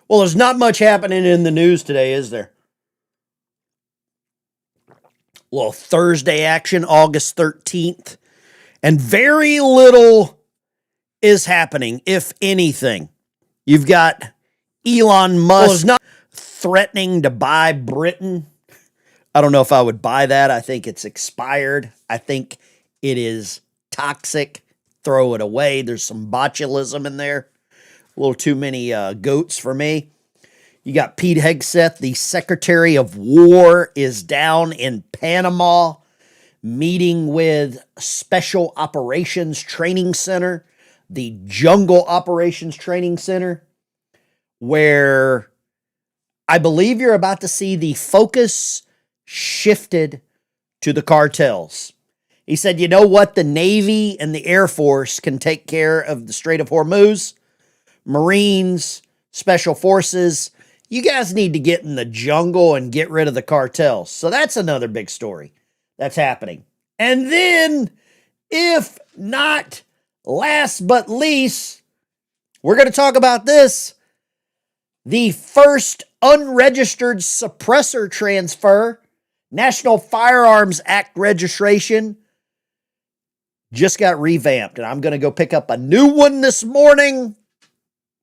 Well, there's not much happening in the news today, is there? Well, Thursday action, August 13th. And very little is happening, if anything. You've got Elon Musk threatening to buy Britain. I don't know if I would buy that. I think it's expired. I think it is toxic. Throw it away. There's some botulism in there. A little too many goats for me. You got Pete Hegseth, the Secretary of War, is down in Panama meeting with Special Operations Training Center, the Jungle Operations Training Center, where I believe you're about to see the focus shifted to the cartels. He said, you know what? The Navy and the Air Force can take care of the Strait of Hormuz. Marines, Special Forces, you guys need to get in the jungle and get rid of the cartels. So that's another big story that's happening. And then, if not last but least, we're going to talk about this. The first unregistered suppressor transfer, National Firearms Act registration, just got revamped. And I'm going to go pick up a new one this morning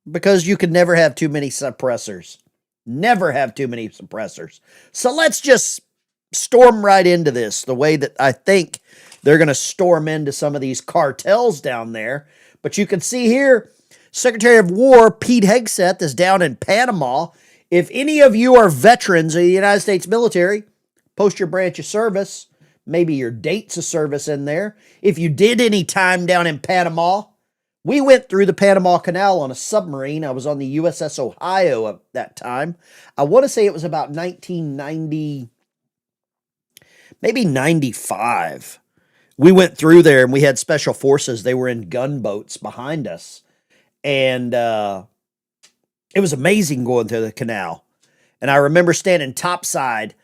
because you can never have too many suppressors. Never have too many suppressors. So let's just storm right into this the way that I think they're going to storm into some of these cartels down there. But you can see here, Secretary of War Pete Hegseth is down in Panama. If any of you are veterans of the United States military, post your branch of service, maybe your dates of service in there. If you did any time down in Panama, we went through the Panama Canal on a submarine. I was on the USS Ohio at that time. I want to say it was about 1990, maybe 95. We went through there and we had special forces. They were in gunboats behind us. And it was amazing going through the canal. And I remember standing topside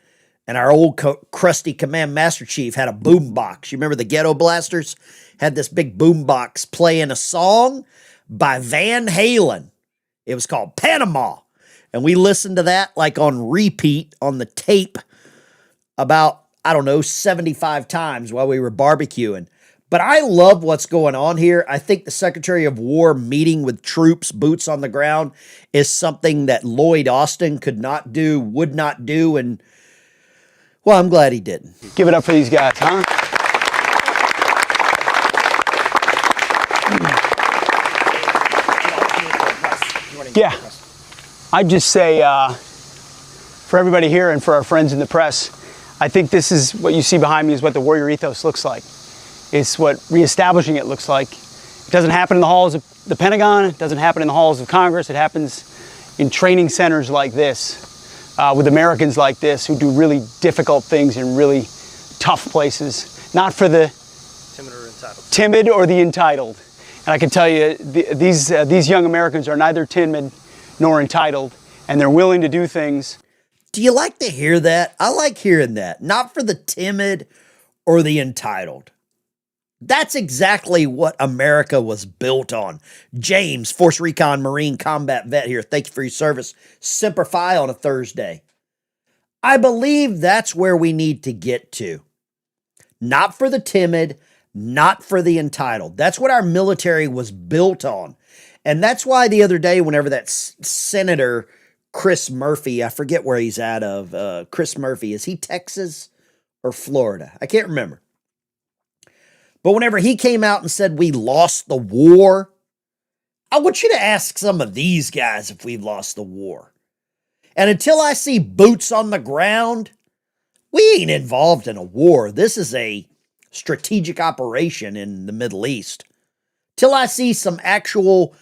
and our old crusty command master chief had a boom box. You remember the ghetto blasters? Had this big boom box playing a song by Van Halen. It was called Panama. And we listened to that like on repeat on the tape about, 75 times while we were barbecuing. But I love what's going on here. I think the Secretary of War meeting with troops, boots on the ground, is something that Lloyd Austin could not do, would not do, and, well, I'm glad he didn't. Give it up for these guys, huh? Yeah. I'd just say, for everybody here and for our friends in the press, I think this is what you see behind me is what the warrior ethos looks like. It's what reestablishing it looks like. It doesn't happen in the halls of the Pentagon. It doesn't happen in the halls of Congress. It happens in training centers like this, with Americans like this who do really difficult things in really tough places. Not for the timid or the entitled. And I can tell you, these young Americans are neither timid nor entitled, and they're willing to do things. Do you like to hear that? I like hearing that. Not for the timid or the entitled. That's exactly what America was built on. James, Force Recon Marine Combat Vet here. Thank you for your service. Semper Fi on a Thursday. I believe that's where we need to get to. Not for the timid, not for the entitled. That's what our military was built on. And that's why the other day, whenever that Senator Chris Murphy, I forget where he's out of, Chris Murphy, is he Texas or Florida? I can't remember. But whenever he came out and said we lost the war, I want you to ask some of these guys if we've lost the war. And until I see boots on the ground, we ain't involved in a war. This is a strategic operation in the Middle East. Till I see some actual,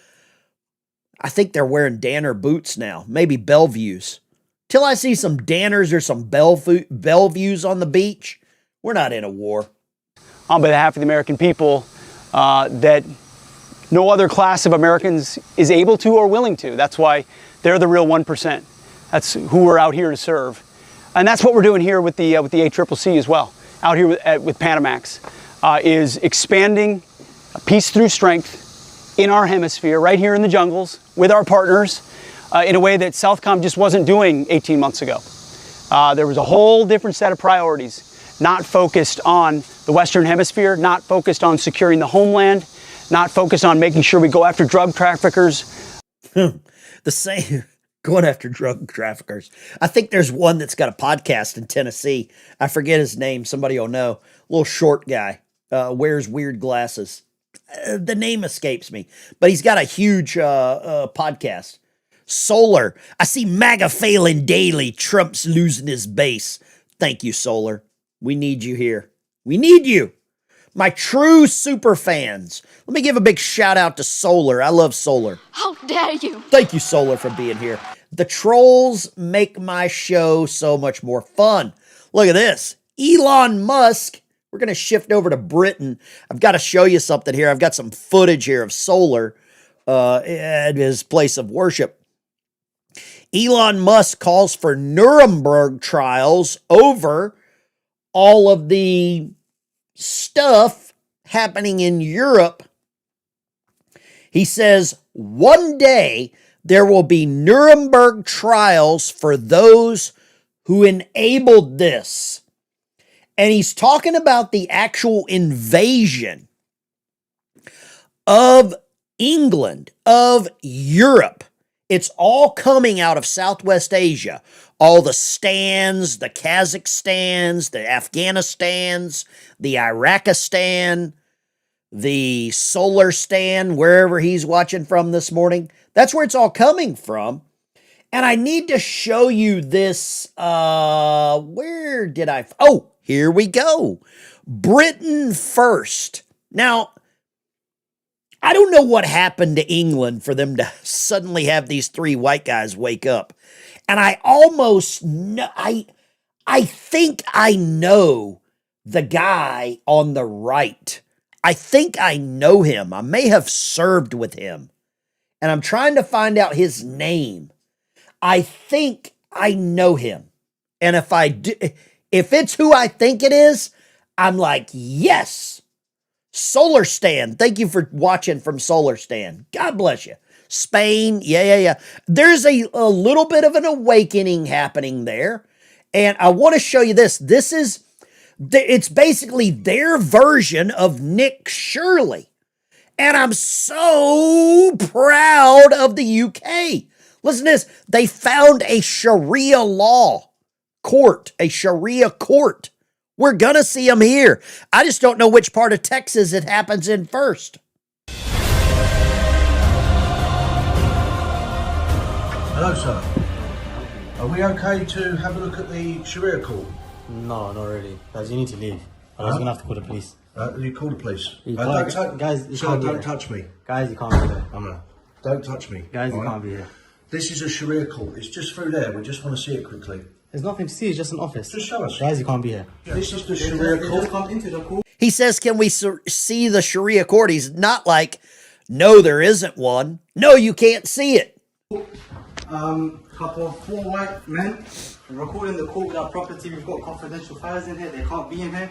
I think they're wearing Danner boots now, maybe Bellevues. Till I see some Danners or some Bellevues on the beach, we're not in a war. On behalf of the American people, that no other class of Americans is able to or willing to. That's why they're the real 1%. That's who we're out here to serve. And that's what we're doing here with the ACCC as well. Out here with Panamax, is expanding peace through strength in our hemisphere, right here in the jungles, with our partners, in a way that Southcom just wasn't doing 18 months ago. There was a whole different set of priorities, not focused on the Western Hemisphere, not focused on securing the homeland, not focused on making sure we go after drug traffickers. The same, going after drug traffickers. I think there's one that's got a podcast in Tennessee. I forget his name. Somebody will know. Little short guy, wears weird glasses. The name escapes me, but he's got a huge podcast. Solar. I see MAGA failing daily. Trump's losing his base. Thank you, Solar. We need you here. We need you. My true super fans. Let me give a big shout out to Solar. I love Solar. How dare you? Thank you, Solar, for being here. The trolls make my show so much more fun. Look at this. Elon Musk. We're going to shift over to Britain. I've got to show you something here. I've got some footage here of Solar at his place of worship. Elon Musk calls for Nuremberg trials over all of the stuff happening in Europe. He says one day there will be Nuremberg trials for those who enabled this. And he's talking about the actual invasion of England, of Europe. It's all coming out of Southwest Asia. All the stands, the Kazakhstans, the Afghanistans, the Iraqistan, the Solar stand, wherever he's watching from this morning. That's where it's all coming from. And I need to show you this. Where did I? Oh, here we go. Britain first. Now, I don't know what happened to England for them to suddenly have these three white guys wake up. And I almost know, I think I know the guy on the right. I think I know him. I may have served with him. And I'm trying to find out his name. I think I know him. And if I do, if it's who I think it is, I'm like, yes. Solar Stand. Thank you for watching from Solar Stand. God bless you. Spain. Yeah. There's a little bit of an awakening happening there. And I want to show you this. It's basically their version of Nick Shirley. And I'm so proud of the UK. Listen to this. They found a Sharia law court, a Sharia court. We're going to see them here. I just don't know which part of Texas it happens in first. Hello, sir. Are we okay to have a look at the Sharia court? No, not really. Guys, you need to leave. I was going to have to call the police. You call the police. Guys, you sir, can't be don't here. touch me. Guys, you can't be here. Don't touch me. Guys, you all can't be here. This is a Sharia court. It's just through there. We just want to see it quickly. There's nothing to see. It's just an office. Just show us. Guys, you can't be here. This is the Sharia court. Just come into the court. He says, can we see the Sharia court? He's not like, no, there isn't one. No, you can't see it. Couple of 4 white men recording the court without property. We've got confidential files in here. They can't be in here.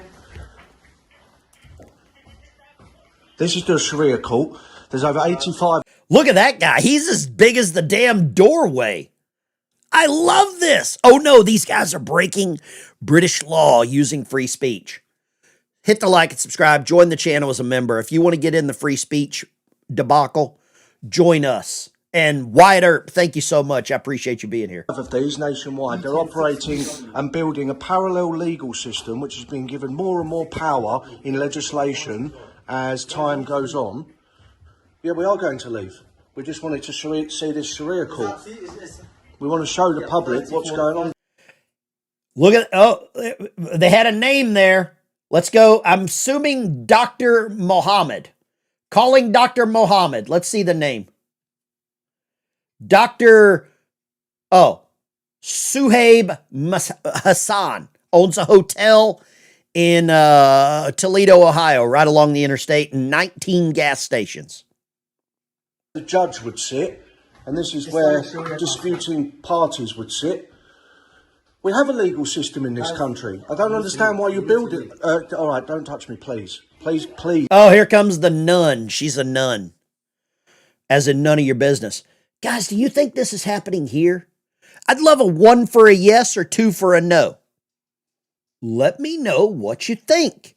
This is the Sharia court. There's over 85. Look at that guy. He's as big as the damn doorway. I love this. Oh no, these guys are breaking British law using free speech. Hit the like and subscribe. Join the channel as a member. If you want to get in the free speech debacle, join us. And Wyatt Earp, thank you so much. I appreciate you being here. Of these nationwide, they're operating and building a parallel legal system which has been given more and more power in legislation as time goes on. Yeah, we are going to leave. We just wanted to see this Sharia court. We want to show the public what's going on. Look at, they had a name there. Let's go. I'm assuming Dr. Mohammed. Calling Dr. Mohammed. Let's see the name. Dr. Suhaib Hassan owns a hotel in Toledo, Ohio, right along the interstate, and 19 gas stations. The judge would sit, and this is where disputing parties would sit. We have a legal system in this country. I don't understand why you build it. All right, don't touch me, please. Please. Oh, here comes the nun. She's a nun. As in none of your business. Guys, do you think this is happening here? I'd love a 1 for a yes or 2 for a no. Let me know what you think.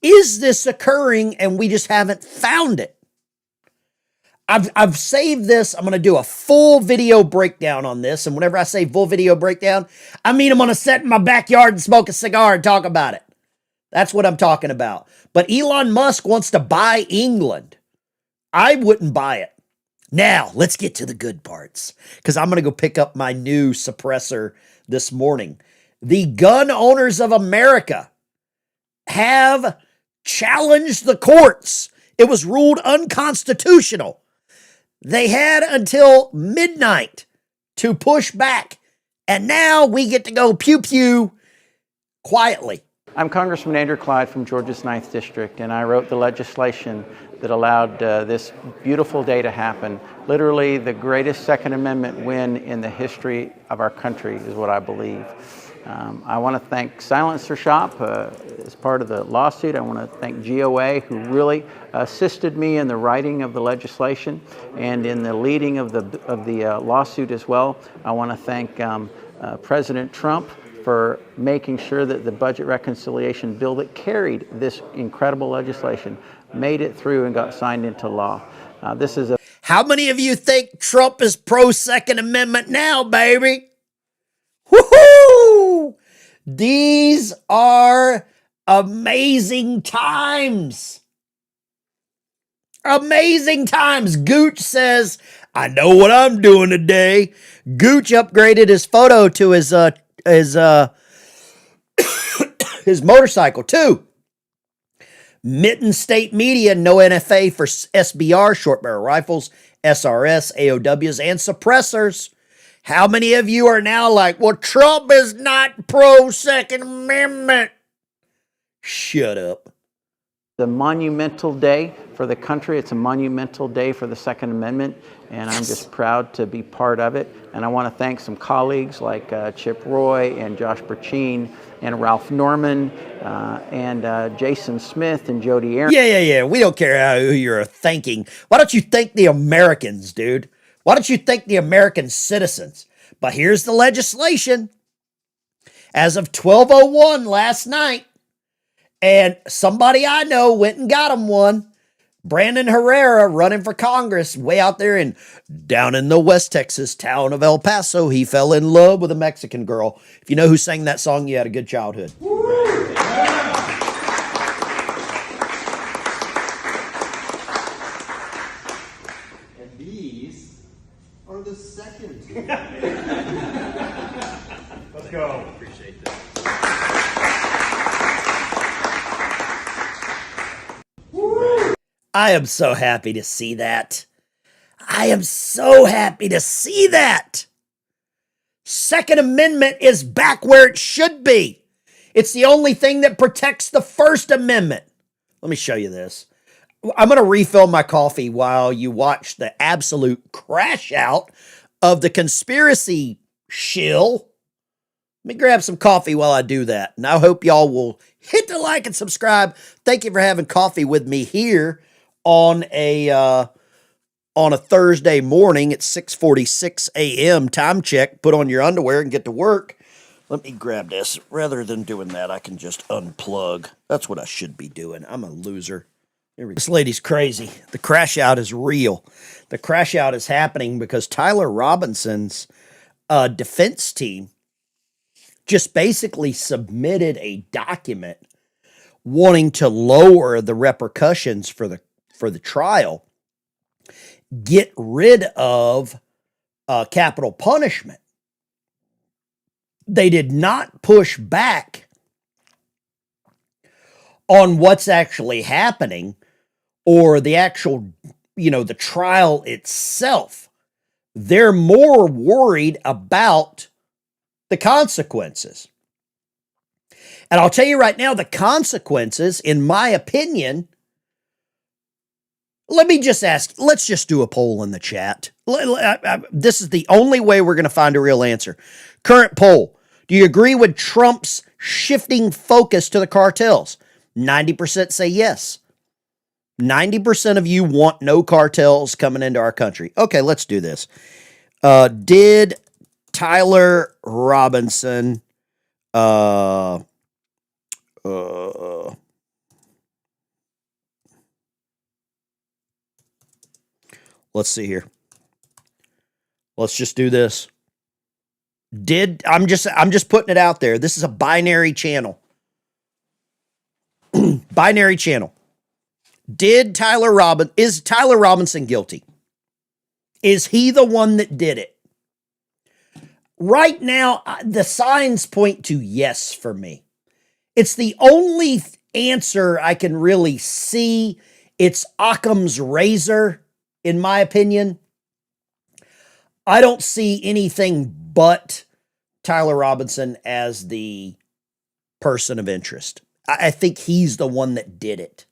Is this occurring and we just haven't found it? I've saved this. I'm going to do a full video breakdown on this. And whenever I say full video breakdown, I mean I'm going to sit in my backyard and smoke a cigar and talk about it. That's what I'm talking about. But Elon Musk wants to buy England. I wouldn't buy it. Now, let's get to the good parts, because I'm going to go pick up my new suppressor this morning. The gun owners of America have challenged the courts. It was ruled unconstitutional. They had until midnight to push back, and now we get to go pew-pew quietly. I'm Congressman Andrew Clyde from Georgia's 9th District, and I wrote the legislation that allowed this beautiful day to happen. Literally the greatest Second Amendment win in the history of our country is what I believe. I want to thank Silencer Shop as part of the lawsuit. I want to thank GOA, who really assisted me in the writing of the legislation and in the leading of the lawsuit as well. I want to thank President Trump for making sure that the budget reconciliation bill that carried this incredible legislation made it through and got signed into law. This is a... How many of you think Trump is pro-Second Amendment now, baby? Woohoo! These are amazing times. Amazing times. Gooch says, I know what I'm doing today. Gooch upgraded his photo to his his motorcycle too. Mitten State Media, no NFA for SBR, short barrel rifles, SRS, AOWs, and suppressors. How many of you are now like, well, Trump is not pro-Second Amendment? Shut up. The monumental day for the country. It's a monumental day for the Second Amendment, and I'm just proud to be part of it. And I want to thank some colleagues like Chip Roy and Josh Burchine and Ralph Norman and Jason Smith and Jody Aaron. Yeah. We don't care who you're thanking. Why don't you thank the Americans, dude? Why don't you thank the American citizens? But here's the legislation. As of 12:01 last night, and somebody I know went and got him one. Brandon Herrera running for Congress way out there down in the West Texas town of El Paso. He fell in love with a Mexican girl. If you know who sang that song, you had a good childhood. And these are the second two. Let's go. Appreciate this. I am so happy to see that. I am so happy to see that. Second Amendment is back where it should be. It's the only thing that protects the First Amendment. Let me show you this. I'm going to refill my coffee while you watch the absolute crash out of the conspiracy shill. Let me grab some coffee while I do that. And I hope y'all will hit the like and subscribe. Thank you for having coffee with me here on a Thursday morning at 6:46 a.m. Time check. Put on your underwear and get to work. Let me grab this. Rather than doing that, I can just unplug. That's what I should be doing. I'm a loser. Here we go. This lady's crazy. The crash out is real. The crash out is happening because Tyler Robinson's defense team just basically submitted a document wanting to lower the repercussions for the trial, get rid of capital punishment. They did not push back on what's actually happening or the actual, the trial itself. They're more worried about the consequences. And I'll tell you right now, the consequences, in my opinion, let me just ask, let's just do a poll in the chat. This is the only way we're going to find a real answer. Current poll. Do you agree with Trump's shifting focus to the cartels? 90% say yes. 90% of you want no cartels coming into our country. Okay, let's do this. Did Tyler Robinson let's see here. Let's just do this. I'm just putting it out there. This is a binary channel. Binary channel. Is Tyler Robinson guilty? Is he the one that did it? Right now, the signs point to yes for me. It's the only answer I can really see. It's Occam's razor, in my opinion. I don't see anything but Tyler Robinson as the person of interest. I think he's the one that did it.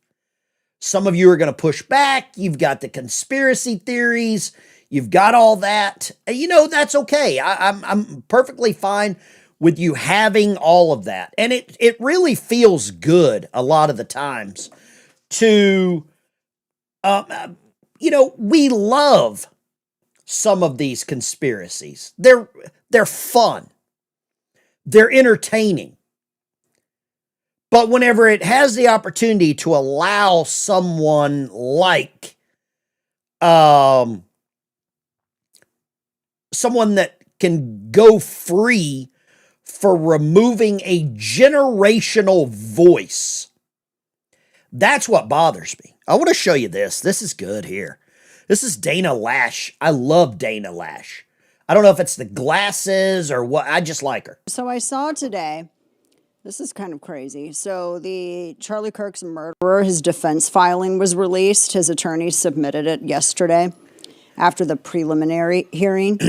Some of you are going to push back. You've got the conspiracy theories. You've got all that. You know, that's okay. I'm perfectly fine with you having all of that. And it really feels good a lot of the times to, we love some of these conspiracies. They're fun. They're entertaining. But whenever it has the opportunity to allow someone like someone that can go free for removing a generational voice, that's what bothers me. I want to show you this. This is good here. This is Dana Lash. I love Dana Lash. I don't know if it's the glasses or what. I just like her. So I saw today, this is kind of crazy. So the Charlie Kirk's murderer, his defense filing was released. His attorney submitted it yesterday after the preliminary hearing.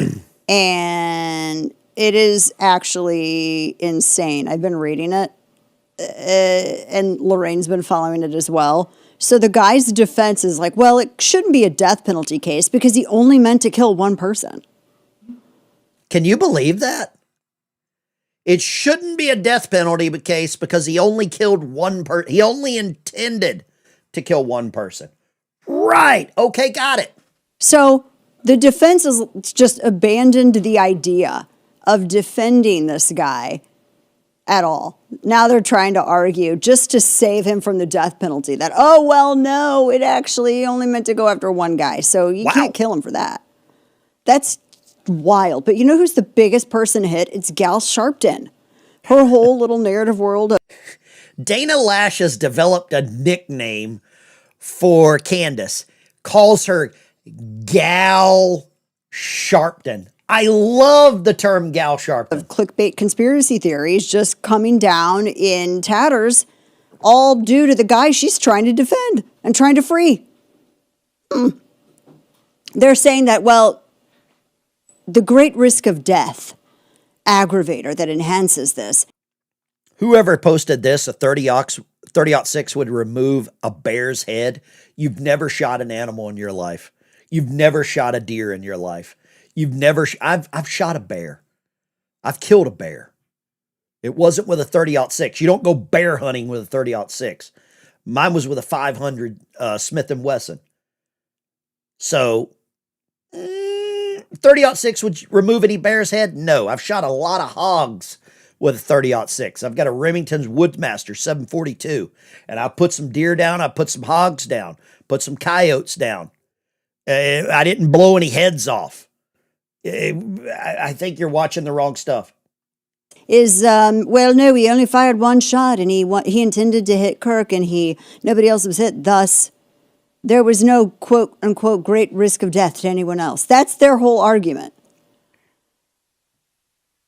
And it is actually insane. I've been reading it, and Lorraine's been following it as well. So the guy's defense is like, well, it shouldn't be a death penalty case because he only meant to kill one person. Can you believe that? It shouldn't be a death penalty case because he only killed one person. He only intended to kill one person. Right. Okay, got it. So the defense has just abandoned the idea of defending this guy at all. Now they're trying to argue just to save him from the death penalty that, oh, well, no, it actually only meant to go after one guy. So you can't kill him for that. That's wild. But you know who's the biggest person hit? It's Gal Sharpton. Her whole little narrative world. Dana Lash has developed a nickname for Candace. Calls her Gal Sharpton. I love the term Gal Sharpton. Of clickbait conspiracy theories just coming down in tatters, all due to the guy she's trying to defend and trying to free. They're saying that, well, the great risk of death aggravator that enhances this. Whoever posted this, a 30-06 would remove a bear's head. You've never shot an animal in your life. You've never shot a deer in your life. You've never, I've shot a bear. I've killed a bear. It wasn't with a 30-06. You don't go bear hunting with a 30-06. Mine was with a 500 Smith & Wesson. So 30-06 would remove any bear's head? No. I've shot a lot of hogs with a 30-06. I've got a Remington's Woodmaster 742. And I put some deer down. I put some hogs down. Put some coyotes down. I didn't blow any heads off. I think you're watching the wrong stuff. Well, no, he only fired one shot, and he intended to hit Kirk, and nobody else was hit. Thus, there was no quote unquote great risk of death to anyone else. That's their whole argument.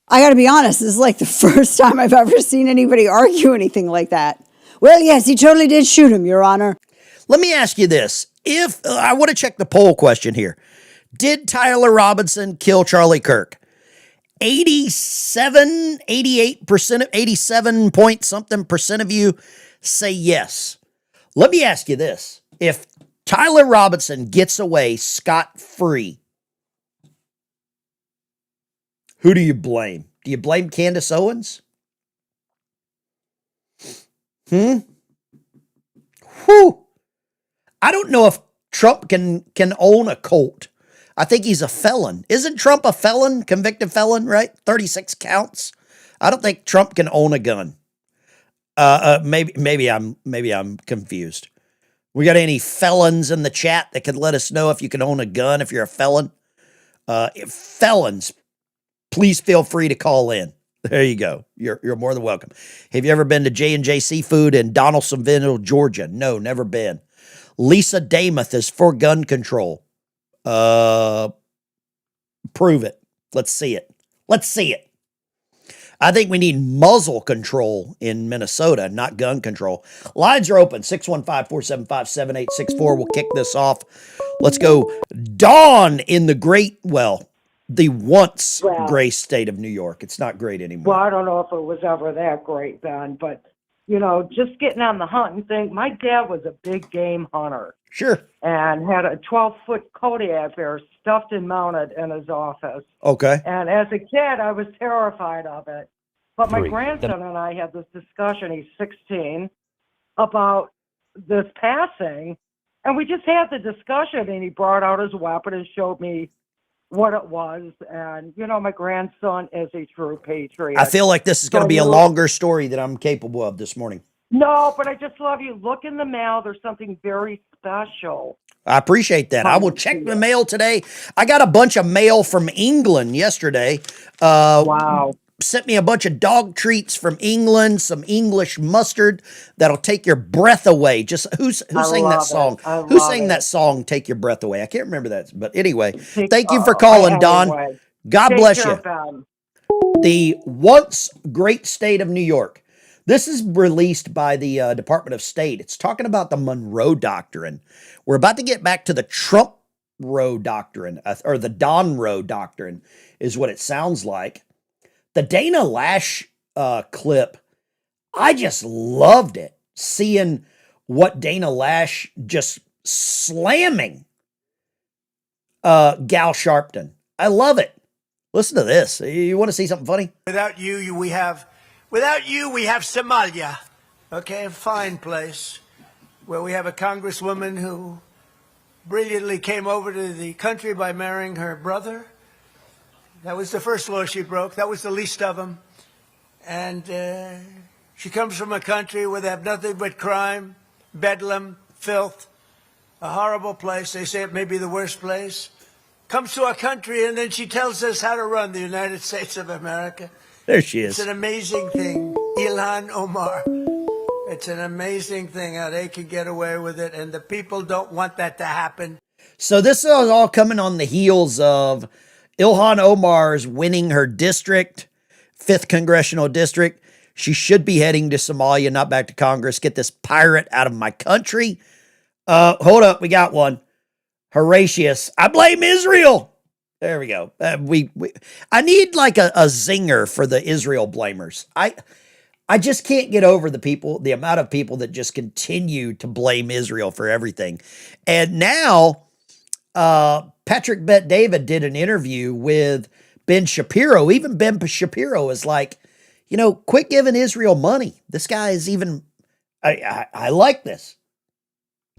I got to be honest, this is like the first time I've ever seen anybody argue anything like that. Well, yes, he totally did shoot him, Your Honor. Let me ask you this. If I want to check the poll question here. Did Tyler Robinson kill Charlie Kirk? 88%, 87 point something percent of you say yes. Let me ask you this. If Tyler Robinson gets away scot-free, who do you blame? Do you blame Candace Owens? Whew. I don't know if Trump can own a Colt. I think he's a felon. Isn't Trump a felon, convicted felon, right? 36 counts. I don't think Trump can own a gun. Maybe I'm confused. We got any felons in the chat that could let us know if you can own a gun if you're a felon? If felons, please feel free to call in. There you go. You're more than welcome. Have you ever been to J&J Seafood in Donaldsonville, Georgia? No, never been. Lisa Damath is for gun control. Prove it. Let's see it. Let's see it. I think we need muzzle control in Minnesota, not gun control. Lines are open, 615-475-7864. We'll kick this off. Let's go. Dawn in the once gray state of New York. It's not great anymore. Well, I don't know if it was ever that great, Ben, but, just getting on the hunting thing, my dad was a big game hunter. Sure. And had a 12-foot Kodiak bear stuffed and mounted in his office. Okay. And as a kid, I was terrified of it. But my grandson and I had this discussion, he's 16, about this passing. And we just had the discussion, and he brought out his weapon and showed me what it was. And, my grandson is a true patriot. I feel like this is going to be a longer story than I'm capable of this morning. No, but I just love you. Look in the mail. There's something very special. I appreciate that. I will check the mail today. I got a bunch of mail from England yesterday. Wow. Sent me a bunch of dog treats from England, some English mustard that'll take your breath away. Just who sang that song? Who sang that song, Take Your Breath Away? I can't remember that. But anyway, thank you for calling, Don. God bless you. The once great state of New York. This is released by the Department of State. It's talking about the Monroe Doctrine. We're about to get back to the Trump Roe Doctrine, or the Don Roe Doctrine is what it sounds like. The Dana Lash clip, I just loved it. Seeing what Dana Lash just slamming Gal Sharpton. I love it. Listen to this. You want to see something funny? Without you, we have Somalia, okay, a fine place where we have a congresswoman who brilliantly came over to the country by marrying her brother. That was the first law she broke. That was the least of them. And she comes from a country where they have nothing but crime, bedlam, filth, a horrible place. They say it may be the worst place. Comes to our country, and then she tells us how to run the United States of America. There she is. It's an amazing thing. Ilhan Omar. It's an amazing thing how they can get away with it, and the people don't want that to happen. So this is all coming on the heels of Ilhan Omar's winning her district, 5th congressional district. She should be heading to Somalia, not back to Congress. Get this pirate out of my country. Hold up, we got one. Horatius, I blame Israel. There we go. I need like a zinger for the Israel blamers. I just can't get over the amount of people that just continue to blame Israel for everything. And now, Patrick Bet-David did an interview with Ben Shapiro. Even Ben Shapiro is like, quit giving Israel money. This guy is even, I like this.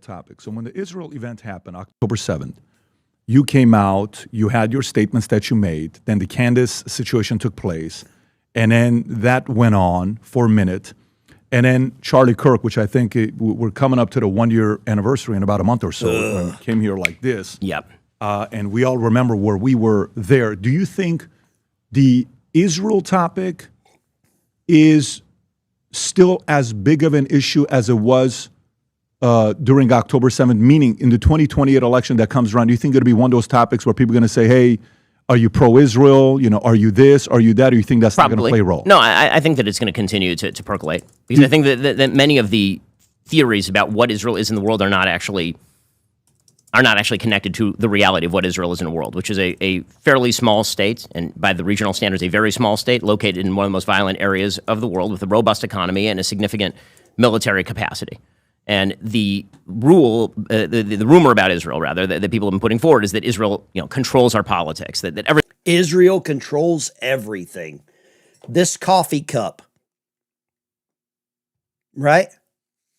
Topic. So when the Israel event happened, October 7th, you came out, you had your statements that you made, then the Candace situation took place, and then that went on for a minute, and then Charlie Kirk, which I think we're coming up to the 1-year anniversary in about a month or so, when he came here like this. Yep. And we all remember where we were there. Do you think the Israel topic is still as big of an issue as it was during October 7th, meaning in the 2028 election that comes around? Do you think it'll be one of those topics where people are going to say, hey, are you pro-Israel? Are you this? Are you that? Or you think that's not going to play a role? No, I think that it's going to continue to percolate. Because I think that many of the theories about what Israel is in the world are not actually connected to the reality of what Israel is in the world, which is a fairly small state, and by the regional standards, a very small state located in one of the most violent areas of the world with a robust economy and a significant military capacity. And the rumor about Israel, rather, that people have been putting forward is that Israel, controls our politics. Israel controls everything. This coffee cup, right?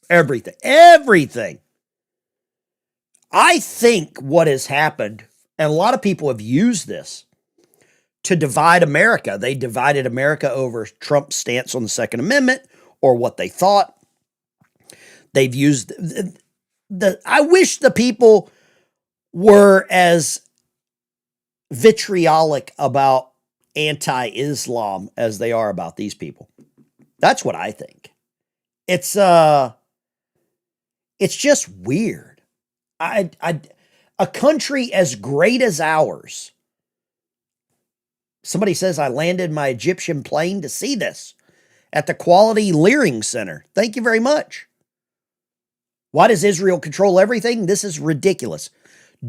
Everything. I think what has happened, and a lot of people have used this to divide America. They divided America over Trump's stance on the Second Amendment or what they thought. They've used I wish the people were as vitriolic about anti-Islam as they are about these people. That's what I think. It's just weird. A country as great as ours. Somebody says I landed my Egyptian plane to see this at the Quality Leering Center. Thank you very much. Why does Israel control everything? This is ridiculous.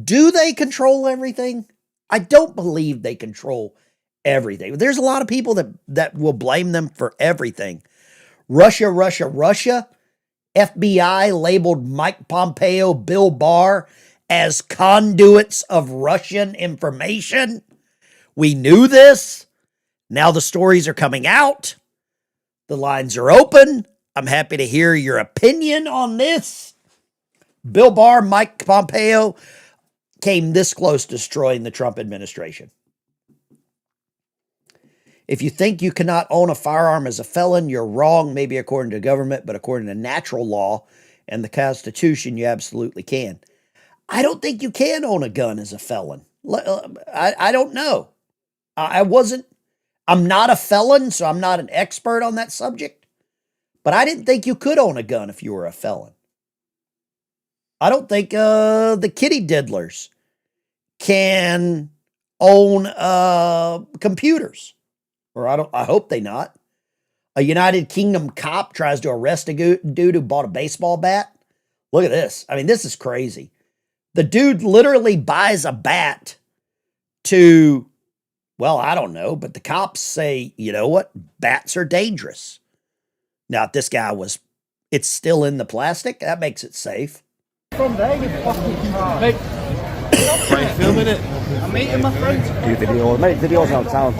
Do they control everything? I don't believe they control everything. There's a lot of people that will blame them for everything. Russia. FBI labeled Mike Pompeo, Bill Barr as conduits of Russian information. We knew this. Now the stories are coming out. The lines are open. I'm happy to hear your opinion on this. Bill Barr, Mike Pompeo came this close to destroying the Trump administration. If you think you cannot own a firearm as a felon, you're wrong, maybe according to government, but according to natural law and the Constitution, you absolutely can. I don't think you can own a gun as a felon. I don't know. I'm not a felon, so I'm not an expert on that subject, but I didn't think you could own a gun if you were a felon. I don't think the kitty diddlers can own computers. Or I hope they not. A United Kingdom cop tries to arrest a dude who bought a baseball bat. Look at this. I mean, this is crazy. The dude literally buys a bat to, well, I don't know, but the cops say, you know what? Bats are dangerous. Now, if this guy it's still in the plastic, that makes it safe. From there, you fucking car. Mate. Are you filming it? I'm meeting my friends. Do videos. Mate, videos out of town.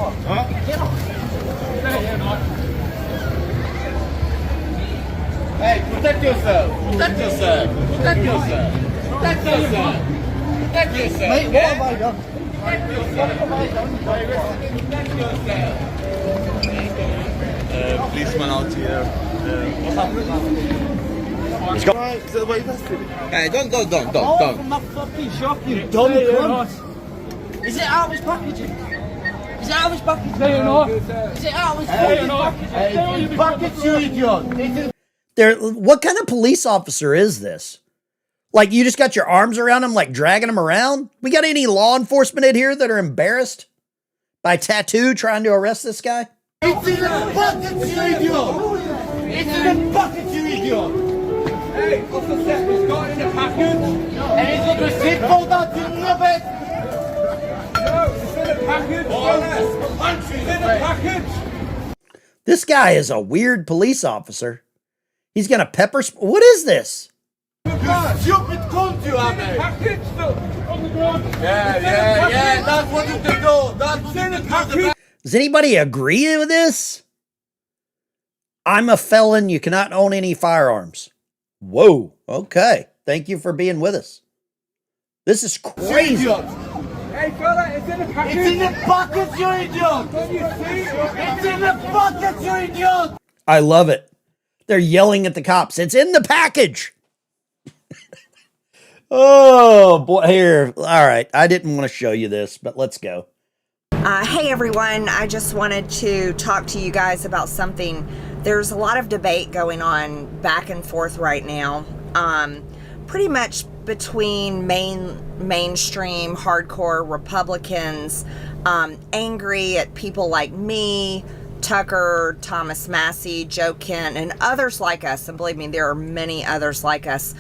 Hey, protect yourself. Protect yourself. Protect yourself. Protect yourself. Protect yourself. Mate, what have I done? Protect yourself. What have I done? Protect yourself. Policeman out here. What happened? He's got. Hey, don't. I'm from my fucking shop, you dumb cunt. Is it out of his packaging? Is it out of his packaging? No, you're not. Is it out of his packaging? Package, you idiot. What kind of police officer is this? Like, you just got your arms around him, like dragging him around? We got any law enforcement in here that are embarrassed by Tattoo trying to arrest this guy? It's in the bucket, you idiot! It's in the bucket, you idiot! Hey, officer, it's got in the package. And he's got the receipt for that, you knobhead! No, it's in the package. It's in the package. This guy is a weird police officer. He's gonna pepper spray. What is this? You stupid cunt, you are, mate. Package on the ground. Yeah. That's what you can do. That's what you can do. Does anybody agree with this? I'm a felon. You cannot own any firearms. Whoa. Okay. Thank you for being with us. This is crazy. Hey, fella, it's in the package. It's in the bucket, you idiot. Don't you see? It's in the bucket, you idiot. I love it. They're yelling at the cops. It's in the package. Oh, boy. Here. All right. I didn't want to show you this, but let's go. Hey, everyone. I just wanted to talk to you guys about something. There's a lot of debate going on back and forth right now, pretty much between mainstream hardcore Republicans, angry at people like me, Tucker, Thomas Massey, Joe Kent, and others like us. And believe me, there are many others like us.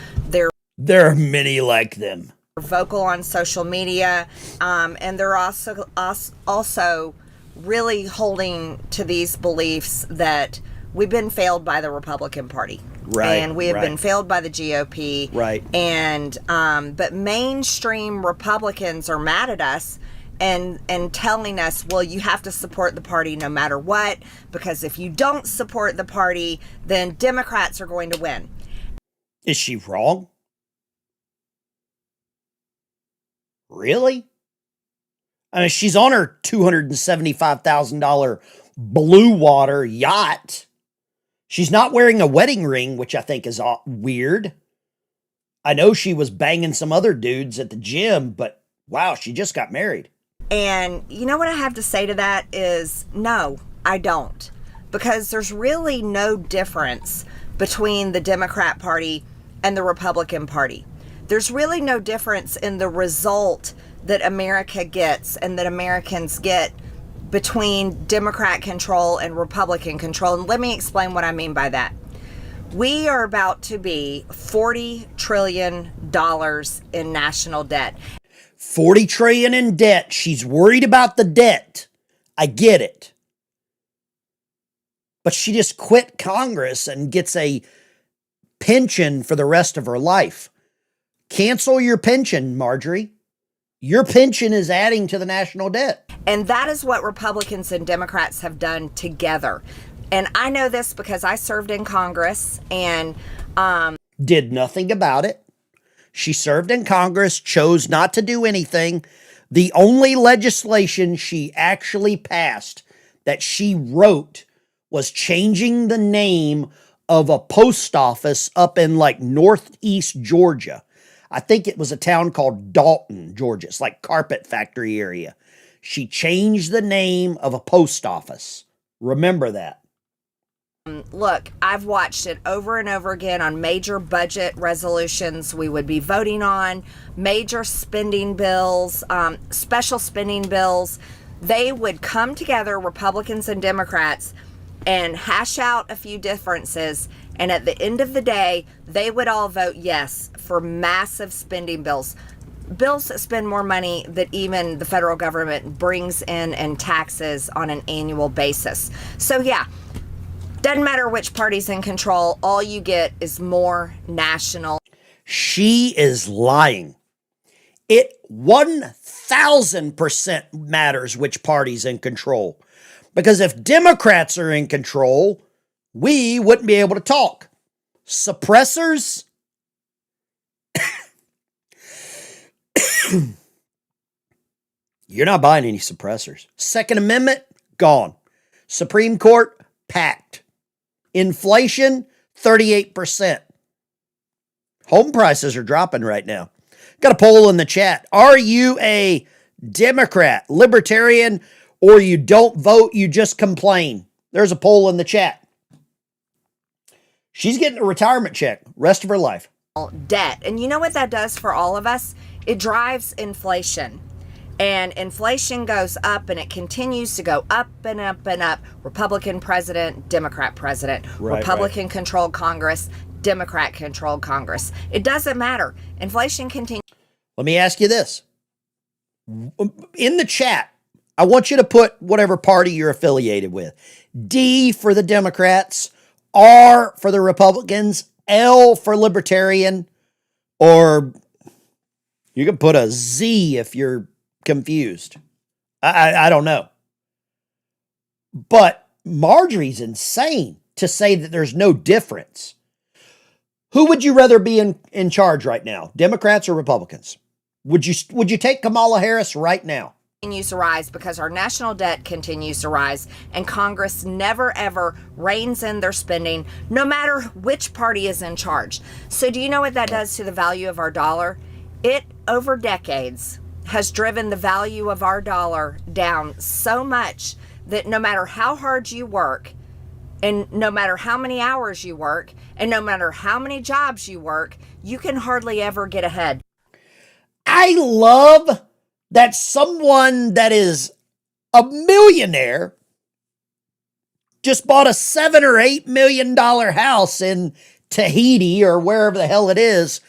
There are many like them. Vocal on social media, and they're also really holding to these beliefs that we've been failed by the Republican Party, right? And we have been failed by the GOP, right? And but mainstream Republicans are mad at us and telling us, well, you have to support the party no matter what, because if you don't support the party, then Democrats are going to win. Is she wrong? Really? I mean, she's on her $275,000 blue water yacht. She's not wearing a wedding ring, which I think is weird. I know she was banging some other dudes at the gym, but wow, she just got married. And you know what I have to say to that is no, I don't. Because there's really no difference between the Democrat Party and the Republican Party. There's really no difference in the result that America gets and that Americans get between Democrat control and Republican control. And let me explain what I mean by that. We are about to be $40 trillion in national debt. 40 trillion in debt. She's worried about the debt. I get it. But she just quit Congress and gets a pension for the rest of her life. Cancel your pension, Marjorie. Your pension is adding to the national debt. And that is what Republicans and Democrats have done together. And I know this because I served in Congress and did nothing about it. She served in Congress, chose not to do anything. The only legislation she actually passed that she wrote was changing the name of a post office up in like northeast Georgia. I think it was a town called Dalton, Georgia. It's like carpet factory area. She changed the name of a post office. Remember that. Look, I've watched it over and over again on major budget resolutions we would be voting on, major spending bills, special spending bills. They would come together, Republicans and Democrats, and hash out a few differences. And at the end of the day, they would all vote yes for massive spending bills. Bills that spend more money that even the federal government brings in taxes on an annual basis. So yeah, doesn't matter which party's in control, all you get is more national. She is lying. It 1,000% matters which party's in control. Because if Democrats are in control, we wouldn't be able to talk. Suppressors? You're not buying any suppressors. Second Amendment, gone. Supreme Court, packed. Inflation, 38%. Home prices are dropping right now. Got a poll in the chat. Are you a Democrat, Libertarian, or you don't vote, you just complain? There's a poll in the chat. She's getting a retirement check rest of her life. Debt. And you know what that does for all of us? It drives inflation. And inflation goes up and it continues to go up and up and up. Republican president, Democrat president. Republican controlled Congress, Democrat controlled Congress. It doesn't matter. Inflation continues. Let me ask you this. In the chat, I want you to put whatever party you're affiliated with. D for the Democrats, R for the Republicans, L for Libertarian, or you can put a Z if you're confused. I don't know. But Marjorie's insane to say that there's no difference. Who would you rather be in charge right now? Democrats or Republicans? Would you take Kamala Harris right now? Continues to rise because our national debt continues to rise and Congress never ever reins in their spending no matter which party is in charge. So do you know what that does to the value of our dollar? It over decades has driven the value of our dollar down so much that no matter how hard you work and no matter how many hours you work and no matter how many jobs you work, you can hardly ever get ahead. I love that someone that is a millionaire just bought a $7 or $8 million house in Tahiti or wherever the hell it is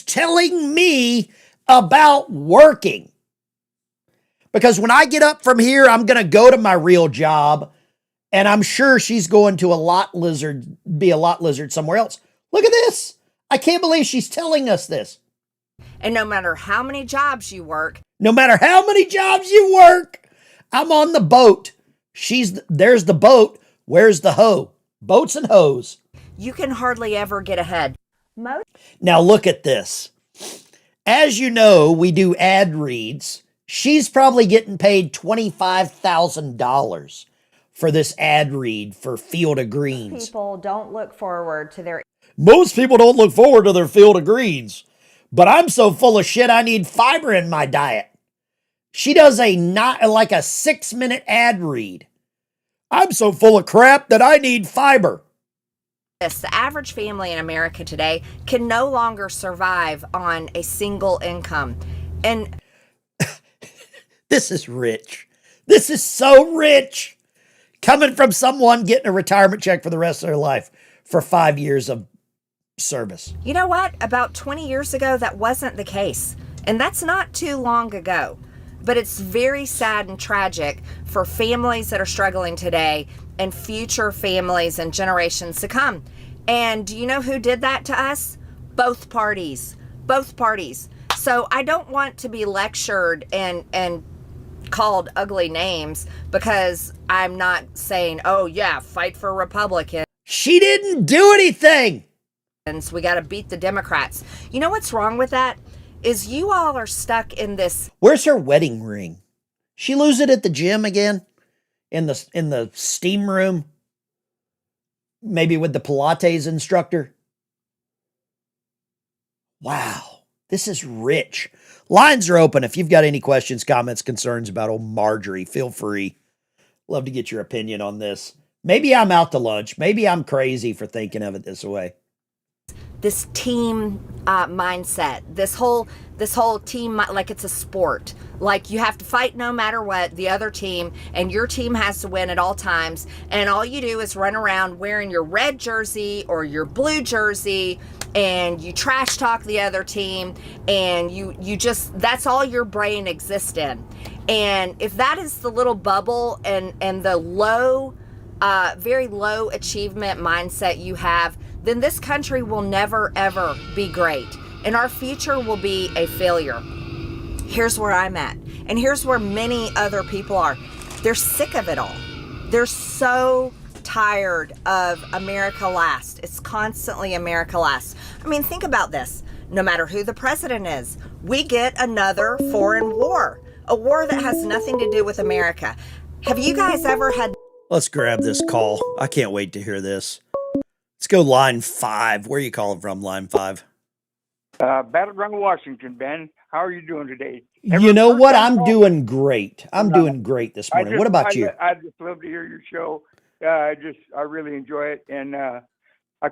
telling me about working. Because when I get up from here, I'm going to go to my real job, and I'm sure she's going to be a lot lizard somewhere else. Look at this. I can't believe she's telling us this. And no matter how many jobs you work, I'm on the boat. There's the boat. Where's the hoe? Boats and hoes. you can hardly ever get ahead. Now look at this. As you know, we do ad reads. She's probably getting paid $25,000 for this ad read for Field of Greens. People don't look forward to their Most people don't look forward to their Field of Greens, but I'm so full of shit I need fiber in my diet. She does a 6-minute ad read. I'm so full of crap that I need fiber. The average family in America today can no longer survive on a single income. And this is rich. This is so rich. Coming from someone getting a retirement check for the rest of their life for 5 years of service. You know what? About 20 years ago, that wasn't the case. And that's not too long ago. But it's very sad and tragic for families that are struggling today and future families and generations to come. And do you know who did that to us? Both parties. Both parties. So I don't want to be lectured and called ugly names because I'm not saying, oh yeah, fight for Republicans. She didn't do anything. We got to beat the Democrats. You know what's wrong with that? Is you all are stuck in this. Where's her wedding ring? She lose it at the gym again? In the steam room? Maybe with the Pilates instructor? Wow. This is rich. Lines are open. If you've got any questions, comments, concerns about old Marjorie, feel free. Love to get your opinion on this. Maybe I'm out to lunch. Maybe I'm crazy for thinking of it this way. This team mindset, this whole team, like it's a sport. Like you have to fight no matter what, the other team, and your team has to win at all times. And all you do is run around wearing your red jersey or your blue jersey, and you trash talk the other team, and you just, that's all your brain exists in. And if that is the little bubble and the low, very low achievement mindset you have, then this country will never, ever be great. And our future will be a failure. Here's where I'm at. And here's where many other people are. They're sick of it all. They're so tired of America last. It's constantly America last. I mean, think about this. No matter who the president is, we get another foreign war. A war that has nothing to do with America. Have you guys ever had... Let's grab this call. I can't wait to hear this. Let's go line 5. Where are you calling from, line 5? Battleground, Washington, Ben. How are you doing today? You know what? I'm doing great. I'm doing great this morning. What about you? I just love to hear your show. I really enjoy it. And I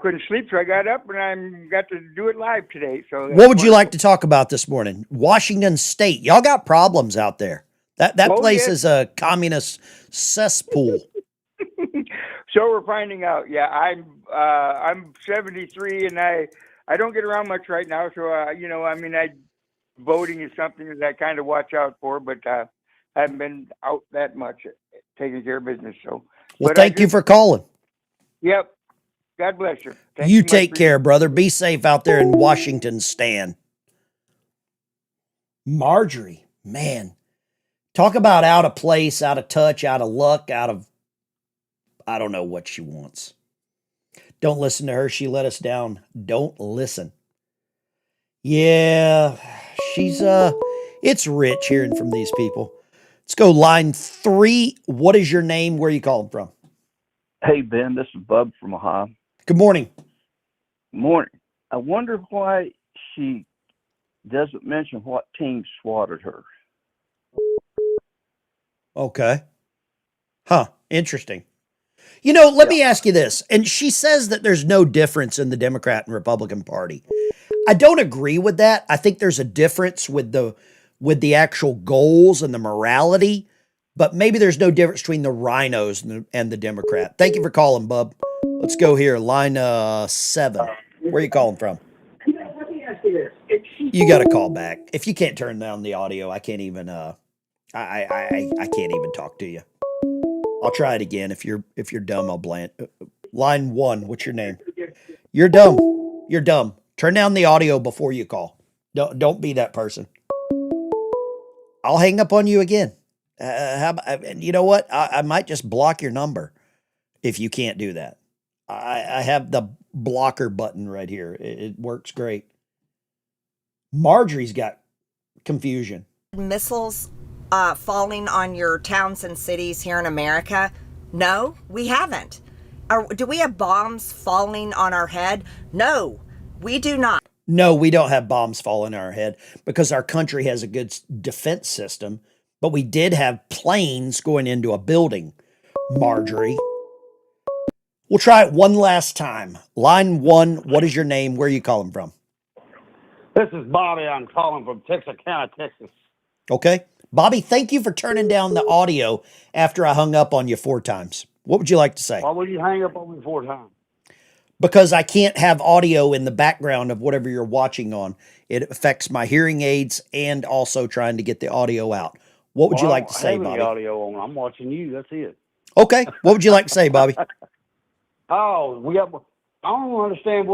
couldn't sleep, so I got up and I got to do it live today. So what would you like to talk about this morning? Washington State. Y'all got problems out there. That place is a communist cesspool. So we're finding out. Yeah, I'm 73 and I don't get around much right now. So voting is something that I kind of watch out for, but I haven't been out that much taking care of business. So, well, thank you for calling. Yep. God bless you. You take care, brother. Be safe out there in Washington, Stan. Marjorie, man, talk about out of place, out of touch, out of luck, I don't know what she wants. Don't listen to her. She let us down. Don't listen. Yeah, it's rich hearing from these people. Let's go line 3. What is your name? Where are you calling from? Hey, Ben, this is Bub from Ohio. Good morning. Morning. I wonder why she doesn't mention what team swatted her. Okay. Huh. Interesting. Let me ask you this. And she says that there's no difference in the Democrat and Republican Party. I don't agree with that. I think there's a difference with the actual goals and the morality, but maybe there's no difference between the rhinos and the Democrat. Thank you for calling, Bub. Let's go here. Line 7. Where are you calling from? You got to call back. If you can't turn down the audio, I can't even I can't even talk to you. I'll try it again. If you're dumb, I'll bland. Line 1, what's your name? You're dumb. You're dumb. Turn down the audio before you call. Don't be that person. I'll hang up on you again. You know what? I might just block your number if you can't do that. I have the blocker button right here. It works great. Marjorie's got confusion. Missiles falling on your towns and cities here in America? No, we haven't. Do we have bombs falling on our head? No, we do not. No, we don't have bombs falling on our head because our country has a good defense system, but we did have planes going into a building, Marjorie. We'll try it one last time. Line 1, what is your name? Where are you calling from? This is Bobby. I'm calling from Texarkana, Texas. Okay. Bobby, thank you for turning down the audio after I hung up on you 4 times. What would you like to say? Why would you hang up on me 4 times? Because I can't have audio in the background of whatever you're watching on. It affects my hearing aids and also trying to get the audio out. What would you like to say, I don't have Bobby? any audio on. I'm watching you. That's it. Okay. What would you like to say, Bobby? I don't understand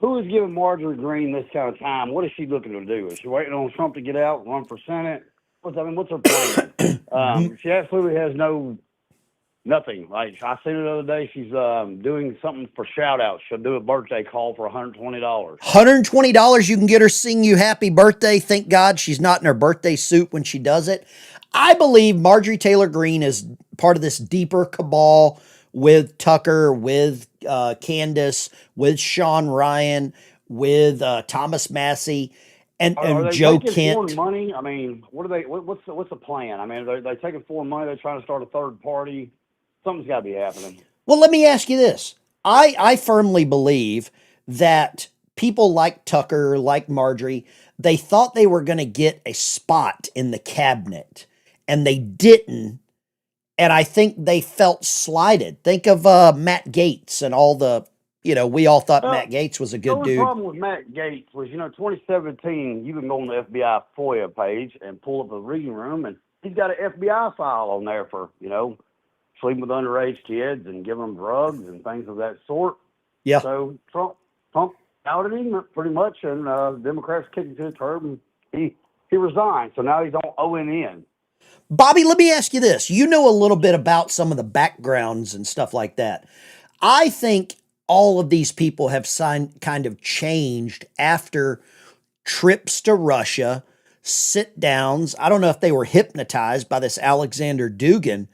who is giving Marjorie Greene this kind of time? What is she looking to do? Is she waiting on Trump to get out and run for Senate? What's her plan? She absolutely has nothing. Like I seen it the other day, she's doing something for shout outs. She'll do a birthday call for $120. $120, you can get her sing you happy birthday. Thank God she's not in her birthday suit when she does it. I believe Marjorie Taylor Greene is part of this deeper cabal with Tucker, with Candace, with Sean Ryan, with Thomas Massey, and Joe Kent. Foreign money? I mean, what are they? What's the plan? I mean, they're taking foreign money. They're trying to start a third party. Something's got to be happening. Well, let me ask you this. I firmly believe that people like Tucker, like Marjorie, they thought they were going to get a spot in the cabinet, and they didn't. And I think they felt slighted. Think of Matt Gaetz and all the, we all thought Matt Gaetz was a good dude. The problem with Matt Gaetz was, 2017, you can go on the FBI FOIA page and pull up a reading room, and he's got an FBI file on there for, sleeping with underage kids and giving them drugs and things of that sort. Yeah. So Trump outed him pretty much, and Democrats kicked him to the curb, and he resigned. So now he's on ONN. Bobby, let me ask you this. You know a little bit about some of the backgrounds and stuff like that. I think all of these people have kind of changed after trips to Russia, sit downs. I don't know if they were hypnotized by this Alexander Dugin,